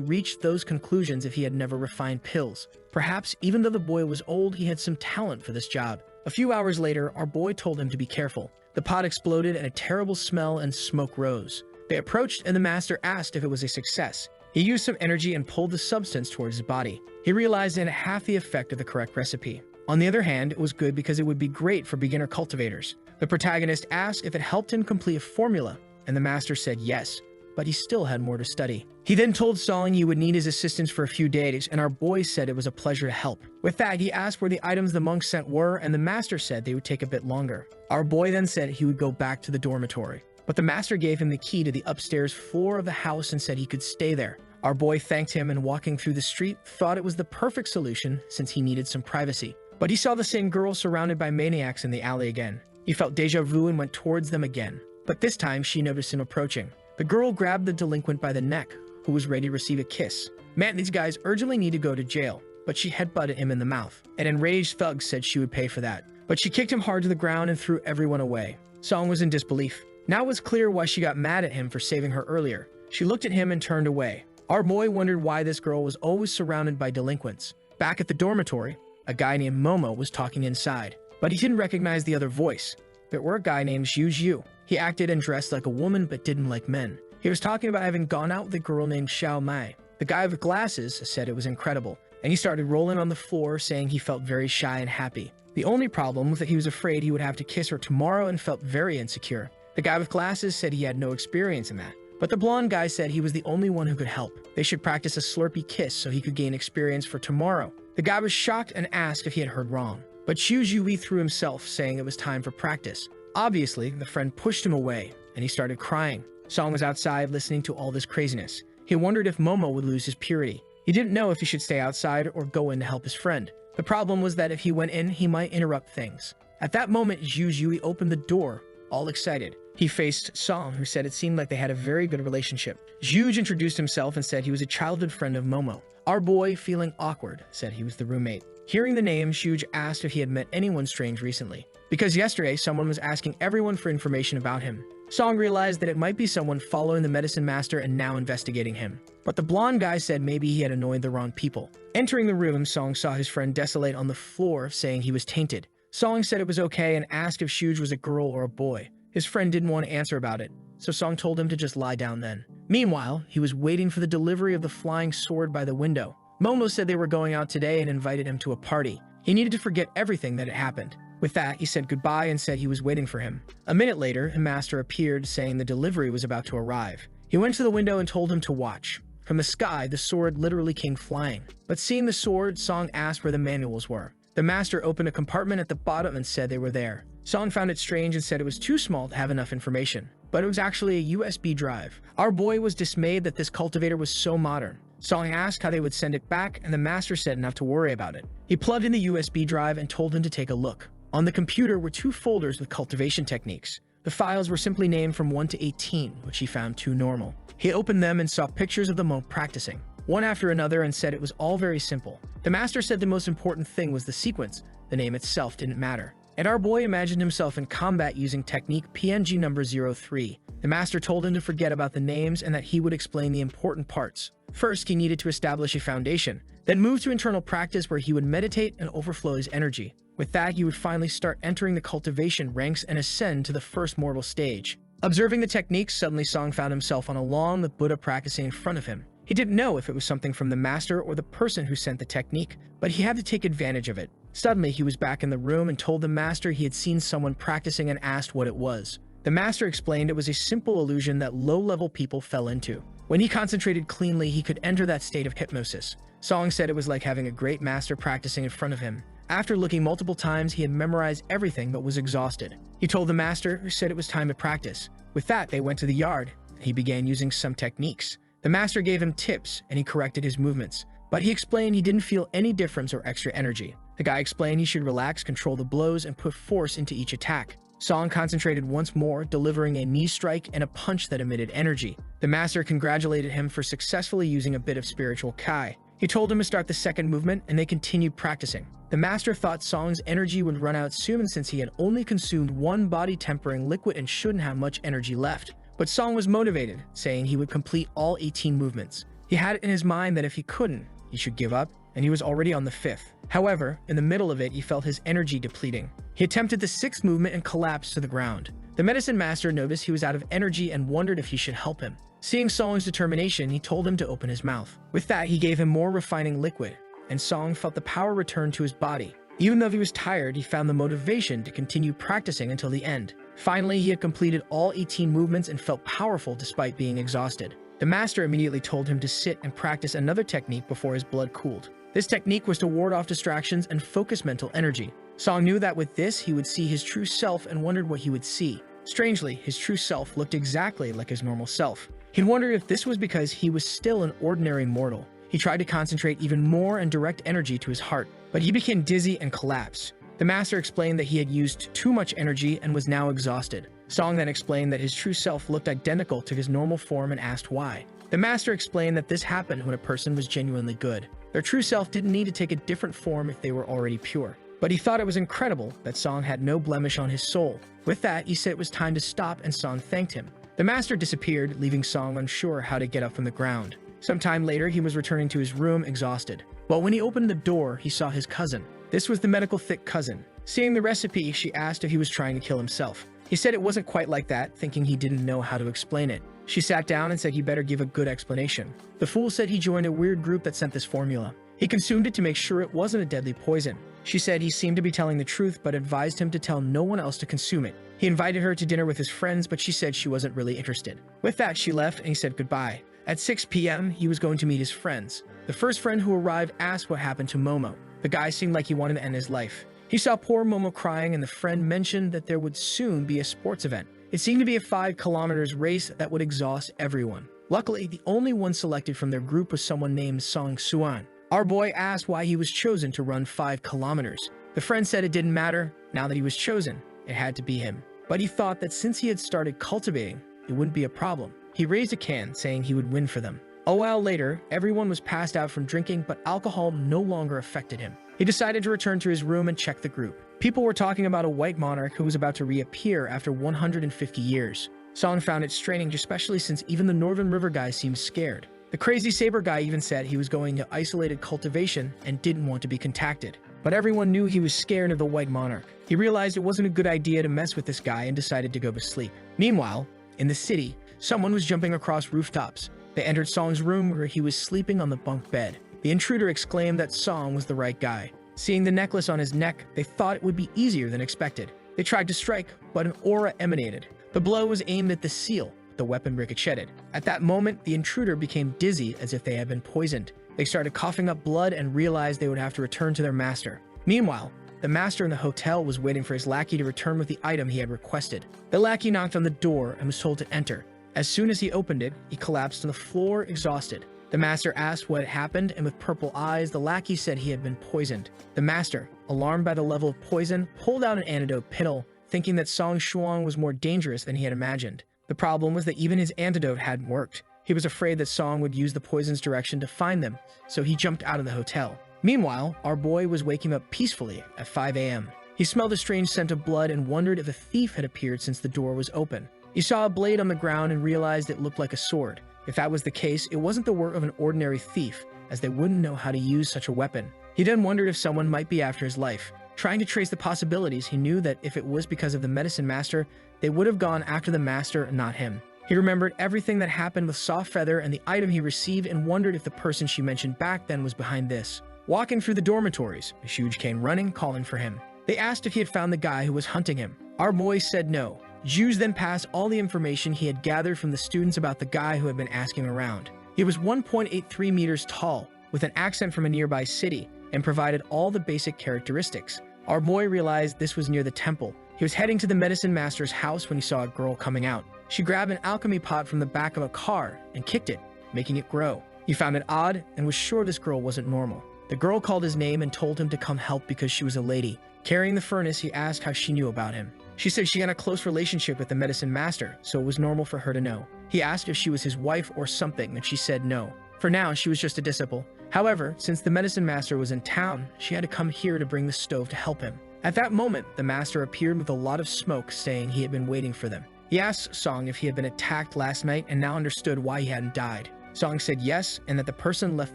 reached those conclusions if he had never refined pills. Perhaps, even though the boy was old, he had some talent for this job. A few hours later, our boy told him to be careful. The pot exploded and a terrible smell and smoke rose. They approached and the master asked if it was a success. He used some energy and pulled the substance towards his body. He realized it had half the effect of the correct recipe. On the other hand, it was good because it would be great for beginner cultivators. The protagonist asked if it helped him complete a formula, and the master said yes, but he still had more to study. He then told Song he would need his assistance for a few days, and our boy said it was a pleasure to help. With that, he asked where the items the monks sent were, and the master said they would take a bit longer. Our boy then said he would go back to the dormitory, but the master gave him the key to the upstairs floor of the house and said he could stay there. Our boy thanked him and walking through the street thought it was the perfect solution since he needed some privacy. But he saw the same girl surrounded by maniacs in the alley again. He felt deja vu and went towards them again, but this time she noticed him approaching. The girl grabbed the delinquent by the neck, who was ready to receive a kiss. Man, these guys urgently need to go to jail, but she headbutted him in the mouth. An enraged thug said she would pay for that, but she kicked him hard to the ground and threw everyone away. Song was in disbelief. Now it was clear why she got mad at him for saving her earlier. She looked at him and turned away. Our boy wondered why this girl was always surrounded by delinquents. Back at the dormitory, a guy named Momo was talking inside, but he didn't recognize the other voice. There were a guy named Yu. He acted and dressed like a woman but didn't like men. He was talking about having gone out with a girl named Xiao Mai. The guy with glasses said it was incredible, and he started rolling on the floor saying he felt very shy and happy. The only problem was that he was afraid he would have to kiss her tomorrow and felt very insecure. The guy with glasses said he had no experience in that, but the blonde guy said he was the only one who could help. They should practice a slurpy kiss so he could gain experience for tomorrow. The guy was shocked and asked if he had heard wrong, but Yu threw himself, saying it was time for practice. Obviously, the friend pushed him away, and he started crying. Song was outside listening to all this craziness. He wondered if Momo would lose his purity. He didn't know if he should stay outside or go in to help his friend. The problem was that if he went in, he might interrupt things. At that moment, Yu opened the door, all excited. He faced Song, who said it seemed like they had a very good relationship. Zhuge introduced himself and said he was a childhood friend of Momo. Our boy, feeling awkward, said he was the roommate. Hearing the name, Zhuge asked if he had met anyone strange recently, because yesterday someone was asking everyone for information about him. Song realized that it might be someone following the medicine master and now investigating him. But the blonde guy said maybe he had annoyed the wrong people. Entering the room, Song saw his friend desolate on the floor, saying he was tainted. Song said it was okay and asked if Zhuge was a girl or a boy. His friend didn't want to answer about it, so Song told him to just lie down then. Meanwhile, he was waiting for the delivery of the flying sword by the window. Momo said they were going out today and invited him to a party. He needed to forget everything that had happened. With that, he said goodbye and said he was waiting for him. A minute later, the master appeared, saying the delivery was about to arrive. He went to the window and told him to watch. From the sky, the sword literally came flying. But seeing the sword, Song asked where the manuals were. The master opened a compartment at the bottom and said they were there. Song found it strange and said it was too small to have enough information, but it was actually a USB drive. Our boy was dismayed that this cultivator was so modern. Song asked how they would send it back, and the master said not to worry about it. He plugged in the USB drive and told him to take a look. On the computer were 2 folders with cultivation techniques. The files were simply named from 1 to 18, which he found too normal. He opened them and saw pictures of the monk practicing, one after another, and said it was all very simple. The master said the most important thing was the sequence. The name itself didn't matter. And our boy imagined himself in combat using technique PNG number 03. The master told him to forget about the names and that he would explain the important parts. First, he needed to establish a foundation, then move to internal practice where he would meditate and overflow his energy. With that, he would finally start entering the cultivation ranks and ascend to the first mortal stage. Observing the techniques, suddenly Song found himself on a lawn with Buddha practicing in front of him. He didn't know if it was something from the master or the person who sent the technique, but he had to take advantage of it. Suddenly, he was back in the room and told the master he had seen someone practicing and asked what it was. The master explained it was a simple illusion that low-level people fell into. When he concentrated cleanly, he could enter that state of hypnosis. Song said it was like having a great master practicing in front of him. After looking multiple times, he had memorized everything but was exhausted. He told the master, who said it was time to practice. With that, they went to the yard, and he began using some techniques. The master gave him tips, and he corrected his movements, but he explained he didn't feel any difference or extra energy. The guy explained he should relax, control the blows, and put force into each attack. Song concentrated once more, delivering a knee strike and a punch that emitted energy. The master congratulated him for successfully using a bit of spiritual Kai. He told him to start the second movement, and they continued practicing. The master thought Song's energy would run out soon since he had only consumed 1 body-tempering liquid and shouldn't have much energy left. But Song was motivated, saying he would complete all 18 movements. He had it in his mind that if he couldn't, he should give up, and he was already on the 5th. However, in the middle of it, he felt his energy depleting. He attempted the 6th movement and collapsed to the ground. The medicine master noticed he was out of energy and wondered if he should help him. Seeing Song's determination, he told him to open his mouth. With that, he gave him more refining liquid, and Song felt the power return to his body. Even though he was tired, he found the motivation to continue practicing until the end. Finally, he had completed all 18 movements and felt powerful despite being exhausted. The master immediately told him to sit and practice another technique before his blood cooled. This technique was to ward off distractions and focus mental energy. Song knew that with this, he would see his true self and wondered what he would see. Strangely, his true self looked exactly like his normal self. He'd wondered if this was because he was still an ordinary mortal. He tried to concentrate even more and direct energy to his heart, but he became dizzy and collapsed. The master explained that he had used too much energy and was now exhausted. Song then explained that his true self looked identical to his normal form and asked why. The master explained that this happened when a person was genuinely good. Their true self didn't need to take a different form if they were already pure. But he thought it was incredible that Song had no blemish on his soul. With that, he said it was time to stop and Song thanked him. The master disappeared, leaving Song unsure how to get up from the ground. Sometime later, he was returning to his room exhausted. But when he opened the door, he saw his cousin. This was the medical thick cousin. Seeing the recipe, she asked if he was trying to kill himself. He said it wasn't quite like that, thinking he didn't know how to explain it. She sat down and said he better give a good explanation. The fool said he joined a weird group that sent this formula. He consumed it to make sure it wasn't a deadly poison. She said he seemed to be telling the truth, but advised him to tell no one else to consume it. He invited her to dinner with his friends, but she said she wasn't really interested. With that, she left and he said goodbye. At 6 p.m., he was going to meet his friends. The first friend who arrived asked what happened to Momo. The guy seemed like he wanted to end his life. He saw poor Momo crying, and the friend mentioned that there would soon be a sports event. It seemed to be a 5 kilometers race that would exhaust everyone. Luckily, the only one selected from their group was someone named Song Suan. Our boy asked why he was chosen to run 5 kilometers. The friend said it didn't matter. Now that he was chosen, it had to be him. But he thought that since he had started cultivating, it wouldn't be a problem. He raised a can, saying he would win for them. A while later, everyone was passed out from drinking, but alcohol no longer affected him. He decided to return to his room and check the group. People were talking about a white monarch who was about to reappear after 150 years. Song found it strange, especially since even the Northern River guy seemed scared. The crazy saber guy even said he was going to isolated cultivation and didn't want to be contacted. But everyone knew he was scared of the white monarch. He realized it wasn't a good idea to mess with this guy and decided to go to sleep. Meanwhile, in the city, someone was jumping across rooftops. They entered Song's room where he was sleeping on the bunk bed. The intruder exclaimed that Song was the right guy. Seeing the necklace on his neck, they thought it would be easier than expected. They tried to strike, but an aura emanated. The blow was aimed at the seal. The weapon ricocheted. At that moment, the intruder became dizzy as if they had been poisoned. They started coughing up blood and realized they would have to return to their master. Meanwhile, the master in the hotel was waiting for his lackey to return with the item he had requested. The lackey knocked on the door and was told to enter. As soon as he opened it, he collapsed on the floor, exhausted. The master asked what had happened, and with purple eyes, the lackey said he had been poisoned. The master, alarmed by the level of poison, pulled out an antidote pill, thinking that Song Shuang was more dangerous than he had imagined. The problem was that even his antidote hadn't worked. He was afraid that Song would use the poison's direction to find them, so he jumped out of the hotel. Meanwhile, our boy was waking up peacefully at 5 a.m. He smelled a strange scent of blood and wondered if a thief had appeared since the door was open. He saw a blade on the ground and realized it looked like a sword. If that was the case, it wasn't the work of an ordinary thief, as they wouldn't know how to use such a weapon. He then wondered if someone might be after his life. Trying to trace the possibilities, he knew that if it was because of the medicine master, they would have gone after the master and not him. He remembered everything that happened with Saw Feather and the item he received and wondered if the person she mentioned back then was behind this. Walking through the dormitories, a huge came running, calling for him. They asked if he had found the guy who was hunting him. Our boy said no. Jews then passed all the information he had gathered from the students about the guy who had been asking around. He was 1.83 meters tall, with an accent from a nearby city, and provided all the basic characteristics. Our boy realized this was near the temple. He was heading to the medicine master's house when he saw a girl coming out. She grabbed an alchemy pot from the back of a car and kicked it, making it grow. He found it odd and was sure this girl wasn't normal. The girl called his name and told him to come help because she was a lady. Carrying the furnace, he asked how she knew about him. She said she had a close relationship with the medicine master, so it was normal for her to know. He asked if she was his wife or something, and she said no. For now, she was just a disciple. However, since the medicine master was in town, she had to come here to bring the stove to help him. At that moment, the master appeared with a lot of smoke, saying he had been waiting for them. He asked Song if he had been attacked last night and now understood why he hadn't died. Song said yes, and that the person left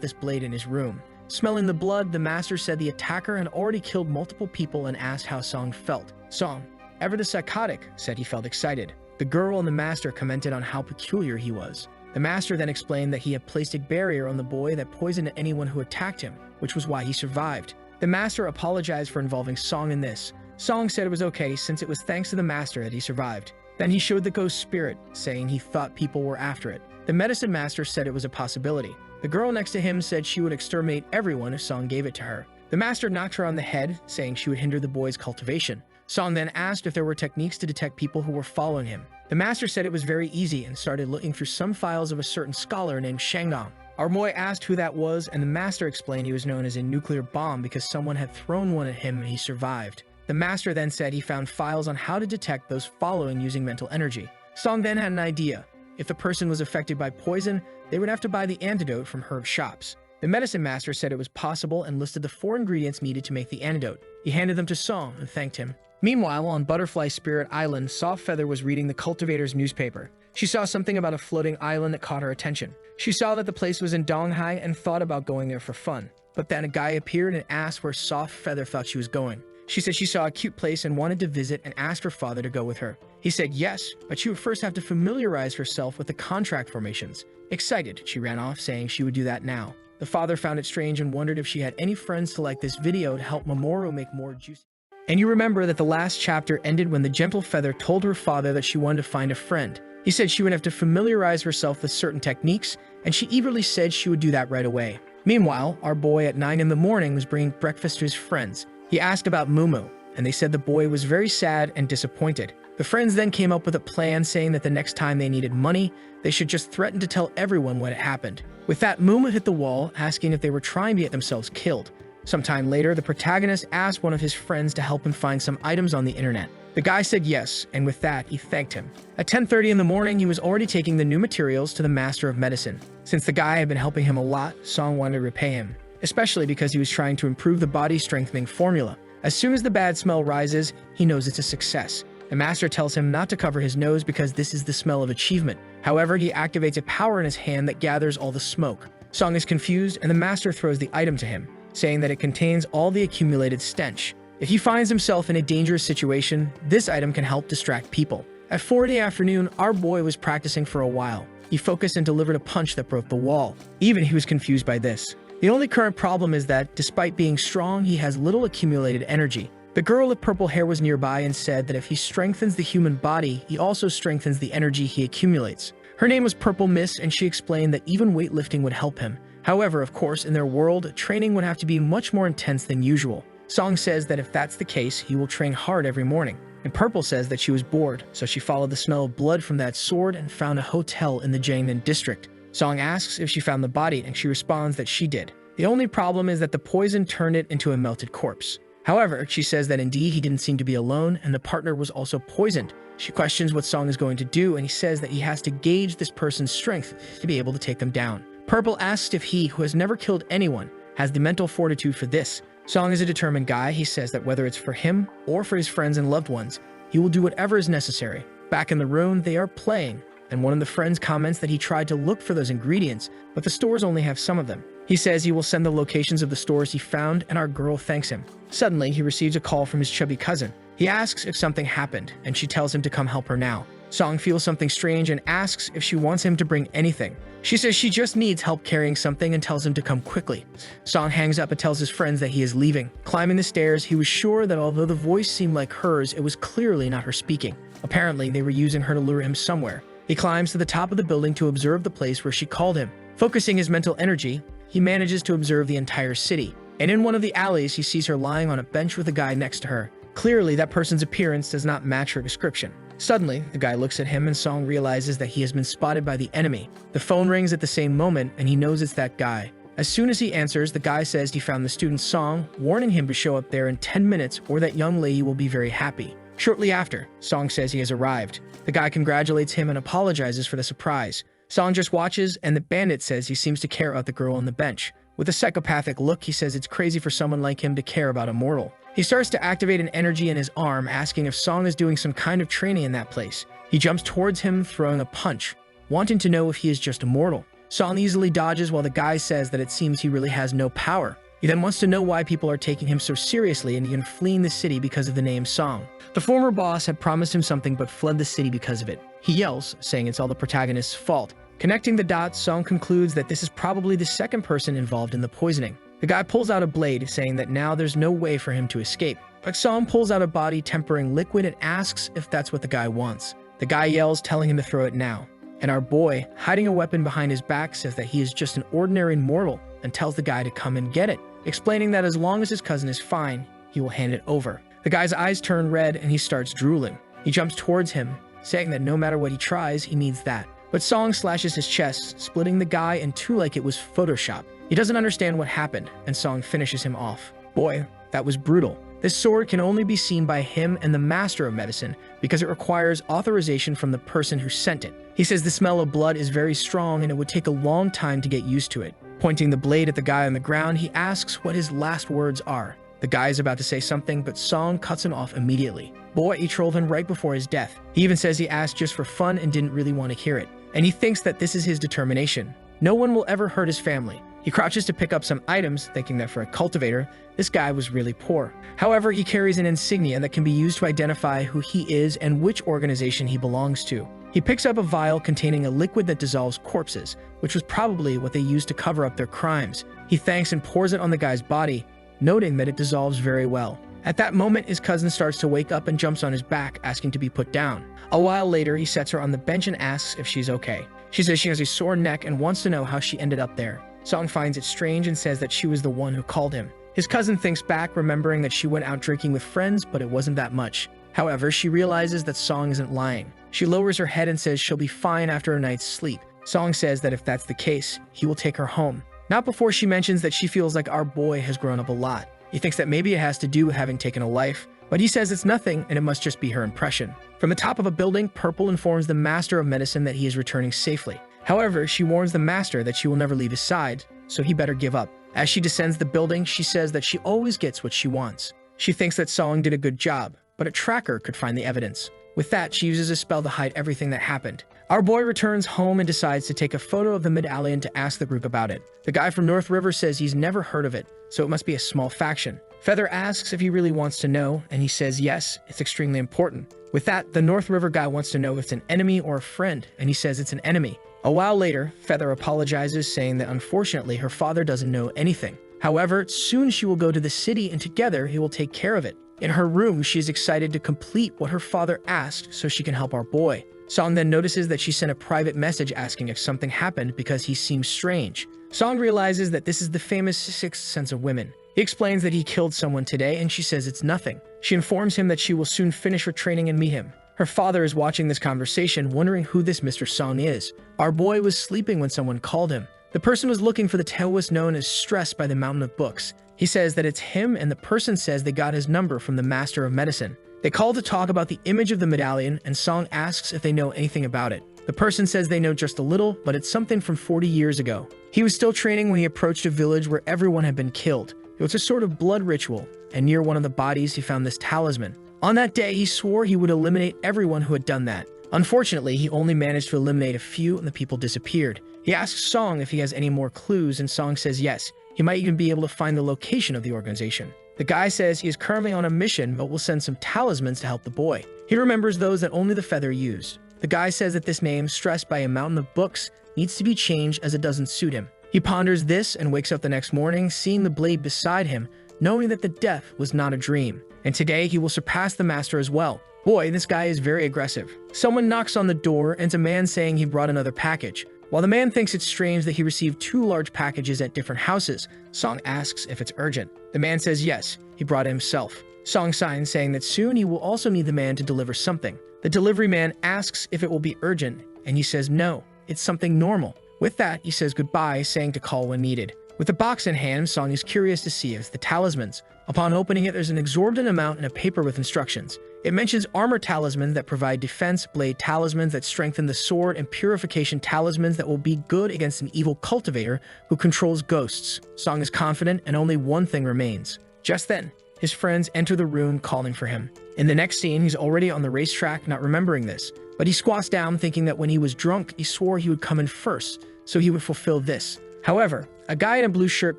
this blade in his room. Smelling the blood, the master said the attacker had already killed multiple people and asked how Song felt. Song, ever the psychotic, said he felt excited. The girl and the master commented on how peculiar he was. The master then explained that he had placed a barrier on the boy that poisoned anyone who attacked him, which was why he survived. The master apologized for involving Song in this. Song said it was okay since it was thanks to the master that he survived. Then he showed the ghost spirit, saying he thought people were after it. The medicine master said it was a possibility. The girl next to him said she would exterminate everyone if Song gave it to her. The master knocked her on the head, saying she would hinder the boy's cultivation. Song then asked if there were techniques to detect people who were following him. The master said it was very easy and started looking through some files of a certain scholar named Shangdong. Our boy asked who that was, and the master explained he was known as a nuclear bomb because someone had thrown one at him and he survived. The master then said he found files on how to detect those following using mental energy. Song then had an idea. If the person was affected by poison, they would have to buy the antidote from herb shops. The medicine master said it was possible and listed the 4 ingredients needed to make the antidote. He handed them to Song and thanked him. Meanwhile, on Butterfly Spirit Island, Soft Feather was reading the cultivator's newspaper. She saw something about a floating island that caught her attention. She saw that the place was in Donghai and thought about going there for fun. But then a guy appeared and asked where Soft Feather thought she was going. She said she saw a cute place and wanted to visit and asked her father to go with her. He said yes, but she would first have to familiarize herself with the contract formations. Excited, she ran off, saying she would do that now. The father found it strange and wondered if she had any friends to like this video to help Mamoru make more juicy. And you remember that the last chapter ended when the gentle Feather told her father that she wanted to find a friend. He said she would have to familiarize herself with certain techniques, and she eagerly said she would do that right away. Meanwhile, our boy at 9 in the morning was bringing breakfast to his friends. He asked about Mumu, and they said the boy was very sad and disappointed. The friends then came up with a plan saying that the next time they needed money, they should just threaten to tell everyone what had happened. With that, Mumu hit the wall, asking if they were trying to get themselves killed. Sometime later, the protagonist asked one of his friends to help him find some items on the internet. The guy said yes, and with that, he thanked him. At 10:30 in the morning, he was already taking the new materials to the Master of Medicine. Since the guy had been helping him a lot, Song wanted to repay him, especially because he was trying to improve the body strengthening formula. As soon as the bad smell rises, he knows it's a success. The master tells him not to cover his nose because this is the smell of achievement. However, he activates a power in his hand that gathers all the smoke. Song is confused, and the master throws the item to him, saying that it contains all the accumulated stench. If he finds himself in a dangerous situation, this item can help distract people. At 4 in the afternoon, our boy was practicing for a while. He focused and delivered a punch that broke the wall. Even he was confused by this. The only current problem is that, despite being strong, he has little accumulated energy. The girl with purple hair was nearby and said that if he strengthens the human body, he also strengthens the energy he accumulates. Her name was Purple Mist, and she explained that even weightlifting would help him. However, of course, in their world, training would have to be much more intense than usual. Song says that if that's the case, he will train hard every morning. And Purple says that she was bored, so she followed the smell of blood from that sword and found a hotel in the Jiangnan district. Song asks if she found the body, and she responds that she did. The only problem is that the poison turned it into a melted corpse. However, she says that indeed he didn't seem to be alone, and the partner was also poisoned. She questions what Song is going to do, and he says that he has to gauge this person's strength to be able to take them down. Purple asks if he, who has never killed anyone, has the mental fortitude for this. Song is a determined guy. He says that whether it's for him or for his friends and loved ones, he will do whatever is necessary. Back in the room, they are playing, and one of the friends comments that he tried to look for those ingredients, but the stores only have some of them. He says he will send the locations of the stores he found, and our girl thanks him. Suddenly, he receives a call from his chubby cousin. He asks if something happened, and she tells him to come help her now. Song feels something strange and asks if she wants him to bring anything. She says she just needs help carrying something and tells him to come quickly. Song hangs up and tells his friends that he is leaving. Climbing the stairs, he was sure that although the voice seemed like hers, it was clearly not her speaking. Apparently, they were using her to lure him somewhere. He climbs to the top of the building to observe the place where she called him. Focusing his mental energy, he manages to observe the entire city. And in one of the alleys, he sees her lying on a bench with a guy next to her. Clearly, that person's appearance does not match her description. Suddenly, the guy looks at him and Song realizes that he has been spotted by the enemy. The phone rings at the same moment and he knows it's that guy. As soon as he answers, the guy says he found the student's Song, warning him to show up there in 10 minutes or that young lady will be very happy. Shortly after, Song says he has arrived. The guy congratulates him and apologizes for the surprise. Song just watches and the bandit says he seems to care about the girl on the bench. With a psychopathic look, he says it's crazy for someone like him to care about a mortal. He starts to activate an energy in his arm, asking if Song is doing some kind of training in that place. He jumps towards him, throwing a punch, wanting to know if he is just a mortal. Song easily dodges while the guy says that it seems he really has no power. He then wants to know why people are taking him so seriously and even fleeing the city because of the name Song. The former boss had promised him something but fled the city because of it. He yells, saying it's all the protagonist's fault. Connecting the dots, Song concludes that this is probably the second person involved in the poisoning. The guy pulls out a blade, saying that now there's no way for him to escape. But Song pulls out a body-tempering liquid and asks if that's what the guy wants. The guy yells, telling him to throw it now. And our boy, hiding a weapon behind his back, says that he is just an ordinary mortal and tells the guy to come and get it, explaining that as long as his cousin is fine, he will hand it over. The guy's eyes turn red and he starts drooling. He jumps towards him, saying that no matter what he tries, he needs that. But Song slashes his chest, splitting the guy in two like it was Photoshop. He doesn't understand what happened, and Song finishes him off. Boy, that was brutal. This sword can only be seen by him and the master of medicine because it requires authorization from the person who sent it. He says the smell of blood is very strong and it would take a long time to get used to it. Pointing the blade at the guy on the ground, he asks what his last words are. The guy is about to say something, but Song cuts him off immediately. Boy, he trolled him right before his death. He even says he asked just for fun and didn't really want to hear it. And he thinks that this is his determination. No one will ever hurt his family. He crouches to pick up some items, thinking that for a cultivator, this guy was really poor. However, he carries an insignia that can be used to identify who he is and which organization he belongs to. He picks up a vial containing a liquid that dissolves corpses, which was probably what they used to cover up their crimes. He thanks and pours it on the guy's body, noting that it dissolves very well. At that moment, his cousin starts to wake up and jumps on his back, asking to be put down. A while later, he sets her on the bench and asks if she's okay. She says she has a sore neck and wants to know how she ended up there. Song finds it strange and says that she was the one who called him. His cousin thinks back, remembering that she went out drinking with friends, but it wasn't that much. However, she realizes that Song isn't lying. She lowers her head and says she'll be fine after a night's sleep. Song says that if that's the case, he will take her home. Not before she mentions that she feels like our boy has grown up a lot. He thinks that maybe it has to do with having taken a life, but he says it's nothing and it must just be her impression. From the top of a building, Purple informs the master of medicine that he is returning safely. However, she warns the master that she will never leave his side, so he better give up. As she descends the building, she says that she always gets what she wants. She thinks that Song did a good job, but a tracker could find the evidence. With that, she uses a spell to hide everything that happened. Our boy returns home and decides to take a photo of the medallion to ask the group about it. The guy from North River says he's never heard of it, so it must be a small faction. Feather asks if he really wants to know, and he says yes, it's extremely important. With that, the North River guy wants to know if it's an enemy or a friend, and he says it's an enemy. A while later, Feather apologizes, saying that unfortunately her father doesn't know anything. However, soon she will go to the city and together he will take care of it. In her room, she is excited to complete what her father asked so she can help our boy. Song then notices that she sent a private message asking if something happened because he seems strange. Song realizes that this is the famous sixth sense of women. He explains that he killed someone today and she says it's nothing. She informs him that she will soon finish her training and meet him. Her father is watching this conversation, wondering who this Mr. Song is. Our boy was sleeping when someone called him. The person was looking for the Taoist known as Stress by the Mountain of Books. He says that it's him, and the person says they got his number from the Master of Medicine. They call to talk about the image of the medallion, and Song asks if they know anything about it. The person says they know just a little, but it's something from 40 years ago. He was still training when he approached a village where everyone had been killed. It was a sort of blood ritual, and near one of the bodies he found this talisman. On that day, he swore he would eliminate everyone who had done that. Unfortunately, he only managed to eliminate a few and the people disappeared. He asks Song if he has any more clues, and Song says yes. He might even be able to find the location of the organization. The guy says he is currently on a mission, but will send some talismans to help the boy. He remembers those that only the Feather used. The guy says that this name, Stressed by a Mountain of Books, needs to be changed as it doesn't suit him. He ponders this and wakes up the next morning, seeing the blade beside him, knowing that the death was not a dream. And today he will surpass the master as well. Boy, this guy is very aggressive. Someone knocks on the door and it's a man saying he brought another package. While the man thinks it's strange that he received 2 large packages at different houses, Song asks if it's urgent. The man says yes, he brought it himself. Song signs, saying that soon he will also need the man to deliver something. The delivery man asks if it will be urgent, and he says no, it's something normal. With that, he says goodbye, saying to call when needed. With the box in hand, Song is curious to see if it's the talismans. Upon opening it, there's an exorbitant amount in a paper with instructions. It mentions armor talismans that provide defense, blade talismans that strengthen the sword, and purification talismans that will be good against an evil cultivator who controls ghosts. Song is confident, and only one thing remains. Just then, his friends enter the room calling for him. In the next scene, he's already on the racetrack, not remembering this, but he squats down thinking that when he was drunk, he swore he would come in first, so he would fulfill this. However, a guy in a blue shirt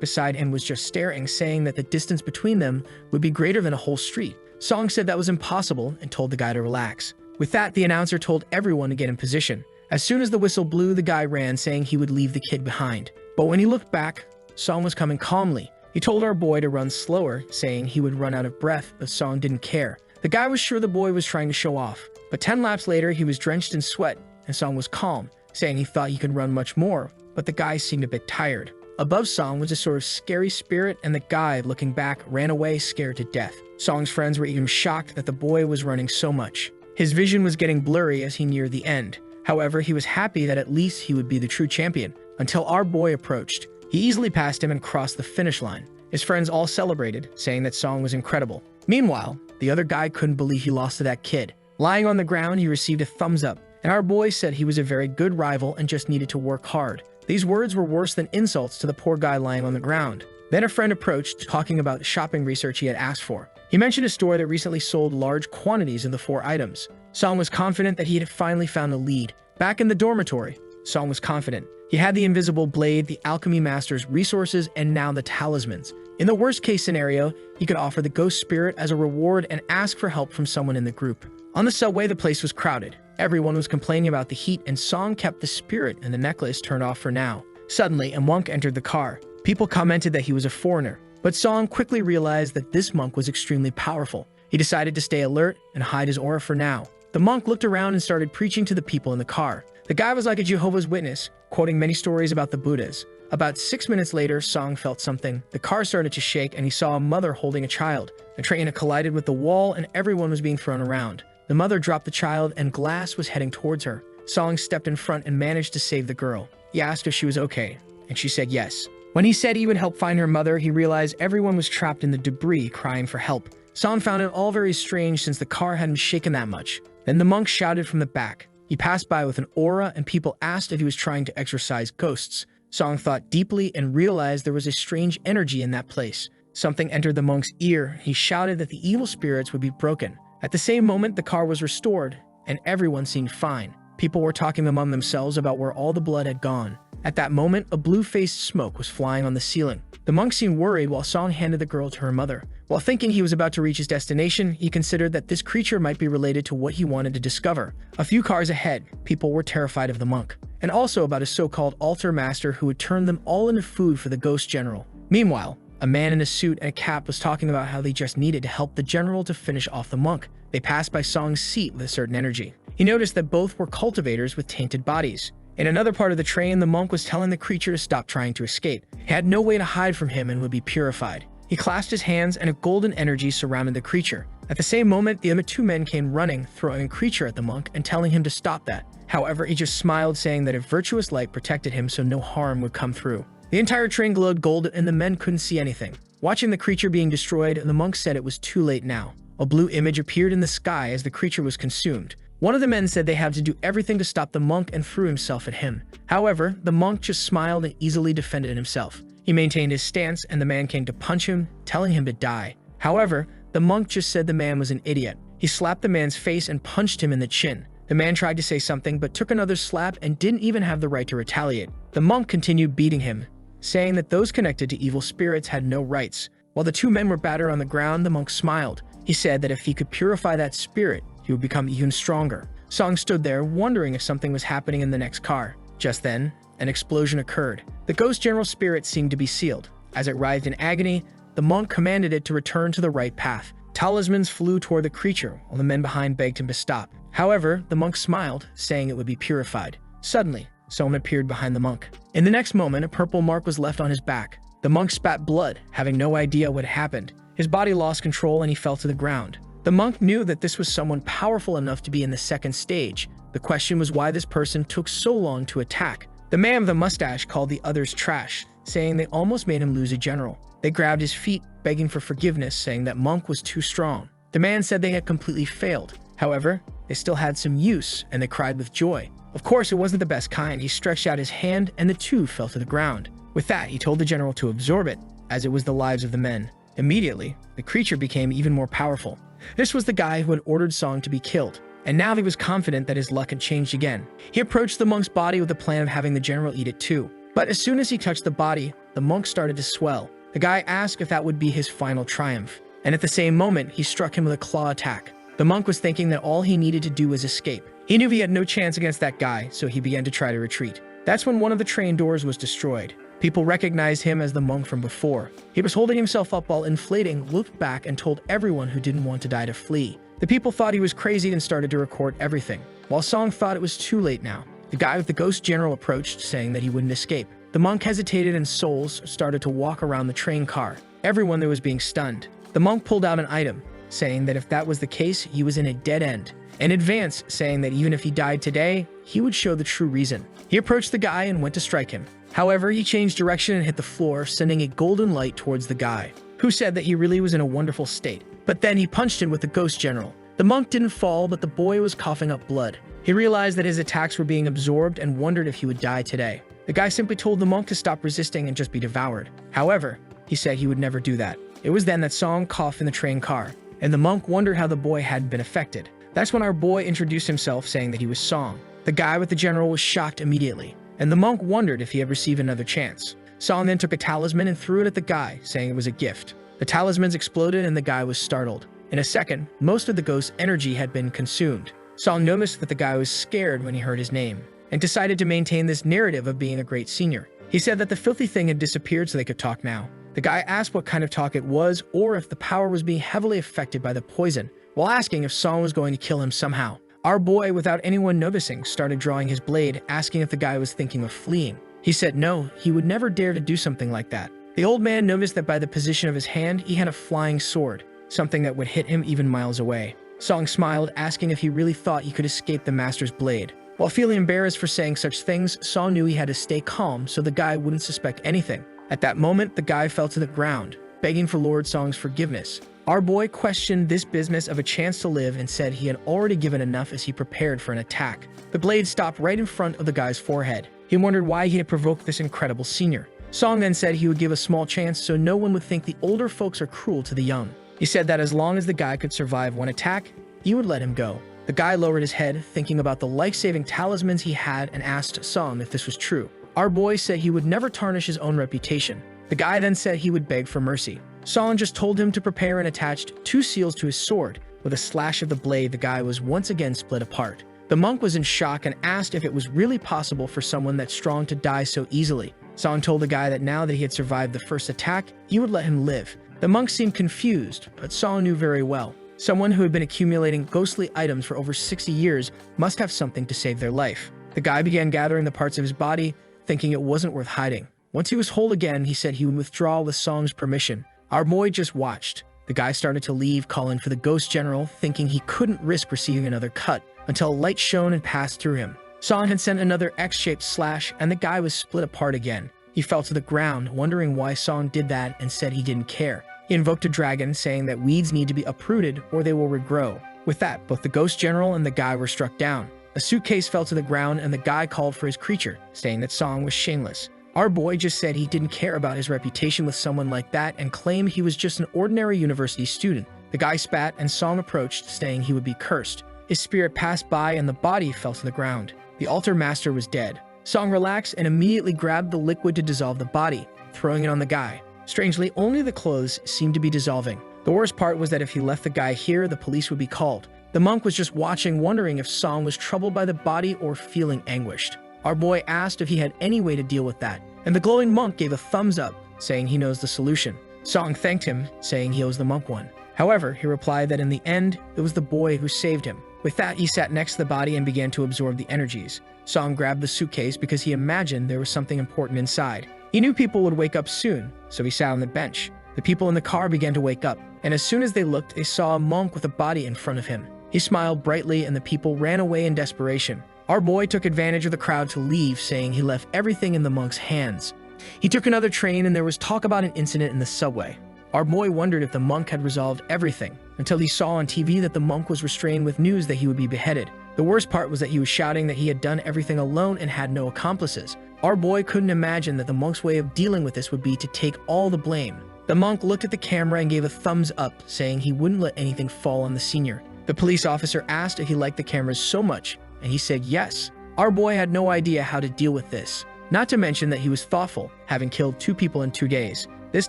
beside him was just staring, saying that the distance between them would be greater than a whole street. Song said that was impossible and told the guy to relax. With that, the announcer told everyone to get in position. As soon as the whistle blew, the guy ran, saying he would leave the kid behind. But when he looked back, Song was coming calmly. He told our boy to run slower, saying he would run out of breath, but Song didn't care. The guy was sure the boy was trying to show off. But 10 laps later, he was drenched in sweat, and Song was calm, saying he thought he could run much more, but the guy seemed a bit tired. Above Song was a sort of scary spirit, and the guy, looking back, ran away scared to death. Song's friends were even shocked that the boy was running so much. His vision was getting blurry as he neared the end. However, he was happy that at least he would be the true champion, until our boy approached. He easily passed him and crossed the finish line. His friends all celebrated, saying that Song was incredible. Meanwhile, the other guy couldn't believe he lost to that kid. Lying on the ground, he received a thumbs up, and our boy said he was a very good rival and just needed to work hard. These words were worse than insults to the poor guy lying on the ground. Then a friend approached, talking about the shopping research he had asked for. He mentioned a store that recently sold large quantities of the 4 items. Song was confident that he had finally found a lead. Back in the dormitory, Song was confident. He had the invisible blade, the alchemy master's resources, and now the talismans. In the worst-case scenario, he could offer the ghost spirit as a reward and ask for help from someone in the group. On the subway, the place was crowded. Everyone was complaining about the heat, and Song kept the spirit and the necklace turned off for now. Suddenly, a monk entered the car. People commented that he was a foreigner, but Song quickly realized that this monk was extremely powerful. He decided to stay alert and hide his aura for now. The monk looked around and started preaching to the people in the car. The guy was like a Jehovah's Witness, quoting many stories about the Buddhas. About 6 minutes later, Song felt something. The car started to shake, and he saw a mother holding a child. The train had collided with the wall, and everyone was being thrown around. The mother dropped the child, and glass was heading towards her. Song stepped in front and managed to save the girl. He asked if she was okay, and she said yes. When he said he would help find her mother, he realized everyone was trapped in the debris, crying for help. Song found it all very strange since the car hadn't shaken that much. Then the monk shouted from the back. He passed by with an aura, and people asked if he was trying to exorcise ghosts. Song thought deeply and realized there was a strange energy in that place. Something entered the monk's ear. He shouted that the evil spirits would be broken. At the same moment, the car was restored, and everyone seemed fine. People were talking among themselves about where all the blood had gone. At that moment, a blue-faced smoke was flying on the ceiling. The monk seemed worried while Song handed the girl to her mother. While thinking he was about to reach his destination, he considered that this creature might be related to what he wanted to discover. A few cars ahead, people were terrified of the monk, and also about a so-called altar master who would turn them all into food for the ghost general. Meanwhile, a man in a suit and a cap was talking about how they just needed to help the general to finish off the monk. They passed by Song's seat with a certain energy. He noticed that both were cultivators with tainted bodies. In another part of the train, the monk was telling the creature to stop trying to escape. He had no way to hide from him and would be purified. He clasped his hands and a golden energy surrounded the creature. At the same moment, the other 2 men came running, throwing a creature at the monk and telling him to stop that. However, he just smiled, saying that a virtuous light protected him so no harm would come through. The entire train glowed gold and the men couldn't see anything. Watching the creature being destroyed, the monk said it was too late now. A blue image appeared in the sky as the creature was consumed. One of the men said they had to do everything to stop the monk and threw himself at him. However, the monk just smiled and easily defended himself. He maintained his stance and the man came to punch him, telling him to die. However, the monk just said the man was an idiot. He slapped the man's face and punched him in the chin. The man tried to say something but took another slap and didn't even have the right to retaliate. The monk continued beating him, saying that those connected to evil spirits had no rights. While the 2 men were battered on the ground, the monk smiled. He said that if he could purify that spirit, he would become even stronger. Song stood there, wondering if something was happening in the next car. Just then, an explosion occurred. The ghost general spirit seemed to be sealed. As it writhed in agony, the monk commanded it to return to the right path. Talismans flew toward the creature, while the men behind begged him to stop. However, the monk smiled, saying it would be purified. Suddenly, someone appeared behind the monk. In the next moment, a purple mark was left on his back. The monk spat blood, having no idea what happened. His body lost control and he fell to the ground. The monk knew that this was someone powerful enough to be in the second stage. The question was why this person took so long to attack. The man with the mustache called the others trash, saying they almost made him lose a general. They grabbed his feet, begging for forgiveness, saying that monk was too strong. The man said they had completely failed. However, they still had some use, and they cried with joy. Of course, it wasn't the best kind. He stretched out his hand, and the 2 fell to the ground. With that, he told the general to absorb it, as it was the lives of the men. Immediately, the creature became even more powerful. This was the guy who had ordered Song to be killed, and now he was confident that his luck had changed again. He approached the monk's body with the plan of having the general eat it too. But as soon as he touched the body, the monk started to swell. The guy asked if that would be his final triumph, and at the same moment, he struck him with a claw attack. The monk was thinking that all he needed to do was escape. He knew he had no chance against that guy, so he began to try to retreat. That's when one of the train doors was destroyed. People recognized him as the monk from before. He was holding himself up while inflating, looked back, and told everyone who didn't want to die to flee. The people thought he was crazy and started to record everything, while Song thought it was too late now. The guy with the ghost general approached, saying that he wouldn't escape. The monk hesitated and souls started to walk around the train car. Everyone there was being stunned. The monk pulled out an item, saying that if that was the case, he was in a dead end. In advance, saying that even if he died today, he would show the true reason. He approached the guy and went to strike him. However, he changed direction and hit the floor, sending a golden light towards the guy, who said that he really was in a wonderful state. But then he punched him with the ghost general. The monk didn't fall, but the boy was coughing up blood. He realized that his attacks were being absorbed and wondered if he would die today. The guy simply told the monk to stop resisting and just be devoured. However, he said he would never do that. It was then that Song coughed in the train car, and the monk wondered how the boy had been affected. That's when our boy introduced himself, saying that he was Song. The guy with the general was shocked immediately, and the monk wondered if he had received another chance. Song then took a talisman and threw it at the guy, saying it was a gift. The talismans exploded and the guy was startled. In a second, most of the ghost's energy had been consumed. Song noticed that the guy was scared when he heard his name, and decided to maintain this narrative of being a great senior. He said that the filthy thing had disappeared so they could talk now. The guy asked what kind of talk it was, or if the power was being heavily affected by the poison, while asking if Song was going to kill him somehow. Our boy, without anyone noticing, started drawing his blade, asking if the guy was thinking of fleeing. He said no, he would never dare to do something like that. The old man noticed that by the position of his hand, he had a flying sword, something that would hit him even miles away. Song smiled, asking if he really thought he could escape the master's blade. While feeling embarrassed for saying such things, Song knew he had to stay calm so the guy wouldn't suspect anything. At that moment, the guy fell to the ground, begging for Lord Song's forgiveness. Our boy questioned this business of a chance to live and said he had already given enough as he prepared for an attack. The blade stopped right in front of the guy's forehead. He wondered why he had provoked this incredible senior. Song then said he would give a small chance so no one would think the older folks are cruel to the young. He said that as long as the guy could survive one attack, he would let him go. The guy lowered his head, thinking about the life-saving talismans he had, and asked Song if this was true. Our boy said he would never tarnish his own reputation. The guy then said he would beg for mercy. Song just told him to prepare and attached 2 seals to his sword. With a slash of the blade, the guy was once again split apart. The monk was in shock and asked if it was really possible for someone that strong to die so easily. Song told the guy that now that he had survived the first attack, he would let him live. The monk seemed confused, but Song knew very well. Someone who had been accumulating ghostly items for over 60 years must have something to save their life. The guy began gathering the parts of his body, thinking it wasn't worth hiding. Once he was whole again, he said he would withdraw with Song's permission. Our boy just watched. The guy started to leave, calling for the ghost general, thinking he couldn't risk receiving another cut, until a light shone and passed through him. Song had sent another X-shaped slash, and the guy was split apart again. He fell to the ground, wondering why Song did that, and said he didn't care. He invoked a dragon, saying that weeds need to be uprooted or they will regrow. With that, both the ghost general and the guy were struck down. A suitcase fell to the ground, and the guy called for his creature, saying that Song was shameless. Our boy just said he didn't care about his reputation with someone like that and claimed he was just an ordinary university student. The guy spat and Song approached, saying he would be cursed. His spirit passed by and the body fell to the ground. The altar master was dead. Song relaxed and immediately grabbed the liquid to dissolve the body, throwing it on the guy. Strangely, only the clothes seemed to be dissolving. The worst part was that if he left the guy here, the police would be called. The monk was just watching, wondering if Song was troubled by the body or feeling anguished. Our boy asked if he had any way to deal with that, and the glowing monk gave a thumbs up, saying he knows the solution. Song thanked him, saying he owes the monk one. However, he replied that in the end, it was the boy who saved him. With that, he sat next to the body and began to absorb the energies. Song grabbed the suitcase because he imagined there was something important inside. He knew people would wake up soon, so he sat on the bench. The people in the car began to wake up, and as soon as they looked, they saw a monk with a body in front of him. He smiled brightly, and the people ran away in desperation. Our boy took advantage of the crowd to leave, saying he left everything in the monk's hands. He took another train, and there was talk about an incident in the subway. Our boy wondered if the monk had resolved everything, until he saw on TV that the monk was restrained with news that he would be beheaded. The worst part was that he was shouting that he had done everything alone and had no accomplices. Our boy couldn't imagine that the monk's way of dealing with this would be to take all the blame. The monk looked at the camera and gave a thumbs up, saying he wouldn't let anything fall on the senior. The police officer asked if he liked the cameras so much, and he said yes. Our boy had no idea how to deal with this. Not to mention that he was thoughtful, having killed 2 people in 2 days. This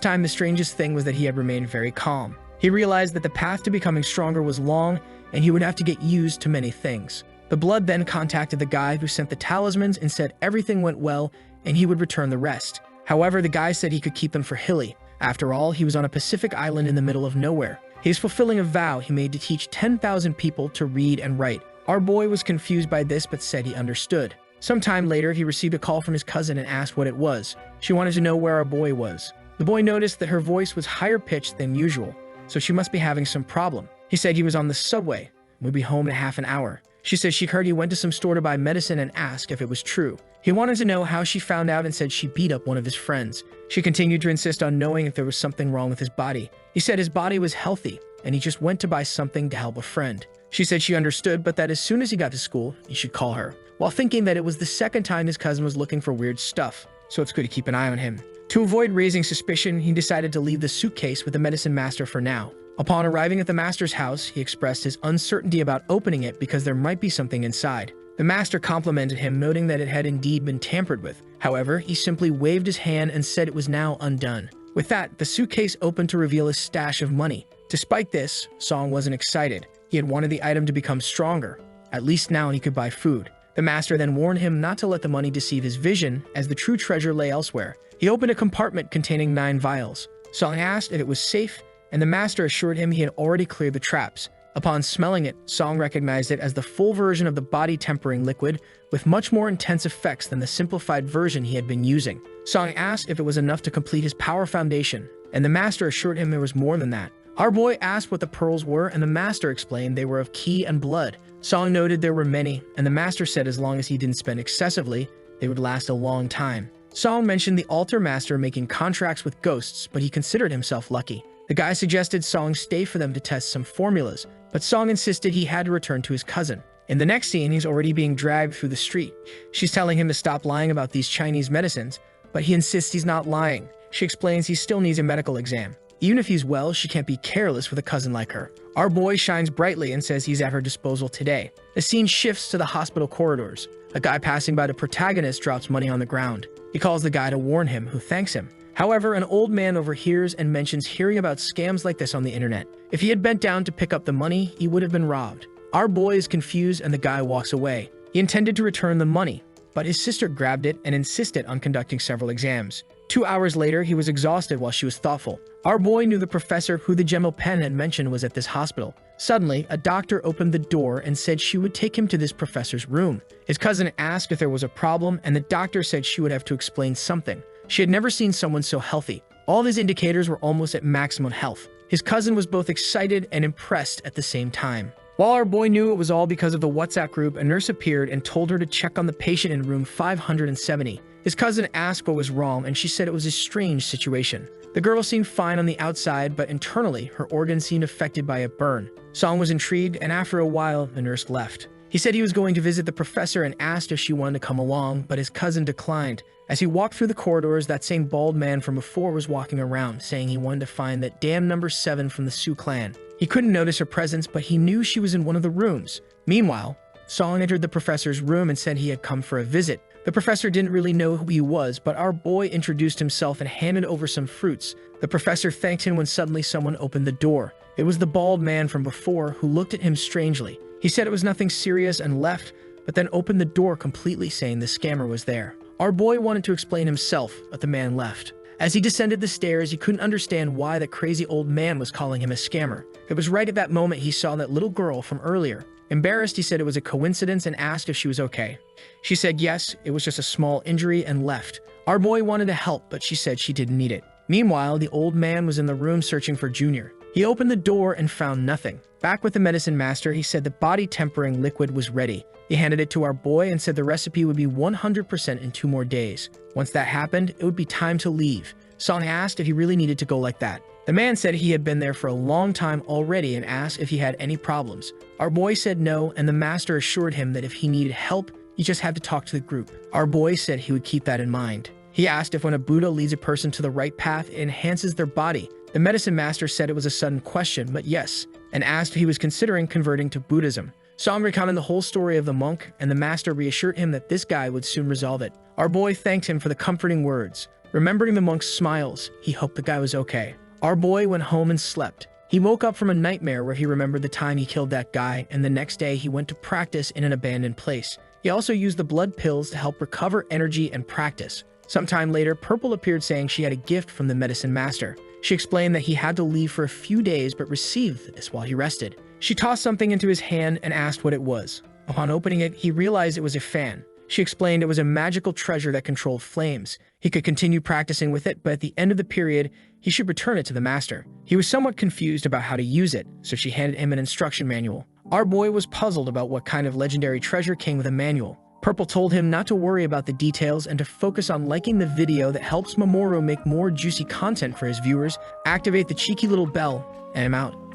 time, the strangest thing was that he had remained very calm. He realized that the path to becoming stronger was long, and he would have to get used to many things. The blood then contacted the guy who sent the talismans and said everything went well and he would return the rest. However, the guy said he could keep them for Hilly. After all, he was on a Pacific island in the middle of nowhere. He was fulfilling a vow he made to teach 10,000 people to read and write. Our boy was confused by this but said he understood. Sometime later, he received a call from his cousin and asked what it was. She wanted to know where our boy was. The boy noticed that her voice was higher pitched than usual, so she must be having some problem. He said he was on the subway and would be home in half an hour. She said she heard he went to some store to buy medicine and asked if it was true. He wanted to know how she found out and said she beat up one of his friends. She continued to insist on knowing if there was something wrong with his body. He said his body was healthy and he just went to buy something to help a friend. She said she understood, but that as soon as he got to school, he should call her, while thinking that it was the second time his cousin was looking for weird stuff, so it's good to keep an eye on him. To avoid raising suspicion, he decided to leave the suitcase with the medicine master for now. Upon arriving at the master's house, he expressed his uncertainty about opening it because there might be something inside. The master complimented him, noting that it had indeed been tampered with. However, he simply waved his hand and said it was now undone. With that, the suitcase opened to reveal a stash of money. Despite this, Song wasn't excited. He had wanted the item to become stronger. At least now he could buy food. The master then warned him not to let the money deceive his vision, as the true treasure lay elsewhere. He opened a compartment containing 9 vials. Song asked if it was safe, and the master assured him he had already cleared the traps. Upon smelling it, Song recognized it as the full version of the body-tempering liquid, with much more intense effects than the simplified version he had been using. Song asked if it was enough to complete his power foundation, and the master assured him there was more than that. Our boy asked what the pearls were, and the master explained they were of ki and blood. Song noted there were many, and the master said as long as he didn't spend excessively, they would last a long time. Song mentioned the altar master making contracts with ghosts, but he considered himself lucky. The guy suggested Song stay for them to test some formulas, but Song insisted he had to return to his cousin. In the next scene, he's already being dragged through the street. She's telling him to stop lying about these Chinese medicines, but he insists he's not lying. She explains he still needs a medical exam. Even if he's well, she can't be careless with a cousin like her. Our boy shines brightly and says he's at her disposal today. The scene shifts to the hospital corridors. A guy passing by the protagonist drops money on the ground. He calls the guy to warn him, who thanks him. However, an old man overhears and mentions hearing about scams like this on the internet. If he had bent down to pick up the money, he would have been robbed. Our boy is confused and the guy walks away. He intended to return the money, but his sister grabbed it and insisted on conducting several exams. 2 hours later, he was exhausted while she was thoughtful. Our boy knew the professor who the Gemmel Pen had mentioned was at this hospital. Suddenly, a doctor opened the door and said she would take him to this professor's room. His cousin asked if there was a problem, and the doctor said she would have to explain something. She had never seen someone so healthy. All of his indicators were almost at maximum health. His cousin was both excited and impressed at the same time. While our boy knew it was all because of the WhatsApp group, a nurse appeared and told her to check on the patient in room 570. His cousin asked what was wrong, and she said it was a strange situation. The girl seemed fine on the outside, but internally, her organs seemed affected by a burn. Song was intrigued, and after a while, the nurse left. He said he was going to visit the professor and asked if she wanted to come along, but his cousin declined. As he walked through the corridors, that same bald man from before was walking around, saying he wanted to find that damn number 7 from the Sioux clan. He couldn't notice her presence, but he knew she was in one of the rooms. Meanwhile, Song entered the professor's room and said he had come for a visit. The professor didn't really know who he was, but our boy introduced himself and handed over some fruits. The professor thanked him when suddenly someone opened the door. It was the bald man from before, who looked at him strangely. He said it was nothing serious and left, but then opened the door completely, saying the scammer was there. Our boy wanted to explain himself, but the man left. As he descended the stairs, he couldn't understand why that crazy old man was calling him a scammer. It was right at that moment he saw that little girl from earlier. Embarrassed, he said it was a coincidence and asked if she was okay. She said yes, it was just a small injury, and left. Our boy wanted to help, but she said she didn't need it. Meanwhile, the old man was in the room searching for Junior. He opened the door and found nothing. Back with the medicine master, he said the body-tempering liquid was ready. He handed it to our boy and said the recipe would be 100% in 2 more days. Once that happened, it would be time to leave. Song asked if he really needed to go like that. The man said he had been there for a long time already and asked if he had any problems. Our boy said no, and the master assured him that if he needed help, he just had to talk to the group. Our boy said he would keep that in mind. He asked if when a Buddha leads a person to the right path, it enhances their body. The medicine master said it was a sudden question, but yes, and asked if he was considering converting to Buddhism. Song recounted the whole story of the monk, and the master reassured him that this guy would soon resolve it. Our boy thanked him for the comforting words. Remembering the monk's smiles, he hoped the guy was okay. Our boy went home and slept. He woke up from a nightmare where he remembered the time he killed that guy, and the next day he went to practice in an abandoned place. He also used the blood pills to help recover energy and practice. Sometime later, Purple appeared saying she had a gift from the medicine master. She explained that he had to leave for a few days but received this while he rested. She tossed something into his hand and asked what it was. Upon opening it, he realized it was a fan. She explained it was a magical treasure that controlled flames. He could continue practicing with it, but at the end of the period, he should return it to the master. He was somewhat confused about how to use it, so she handed him an instruction manual. Our boy was puzzled about what kind of legendary treasure came with a manual. Purple told him not to worry about the details and to focus on liking the video that helps Mamoru make more juicy content for his viewers. Activate the cheeky little bell, and I'm out.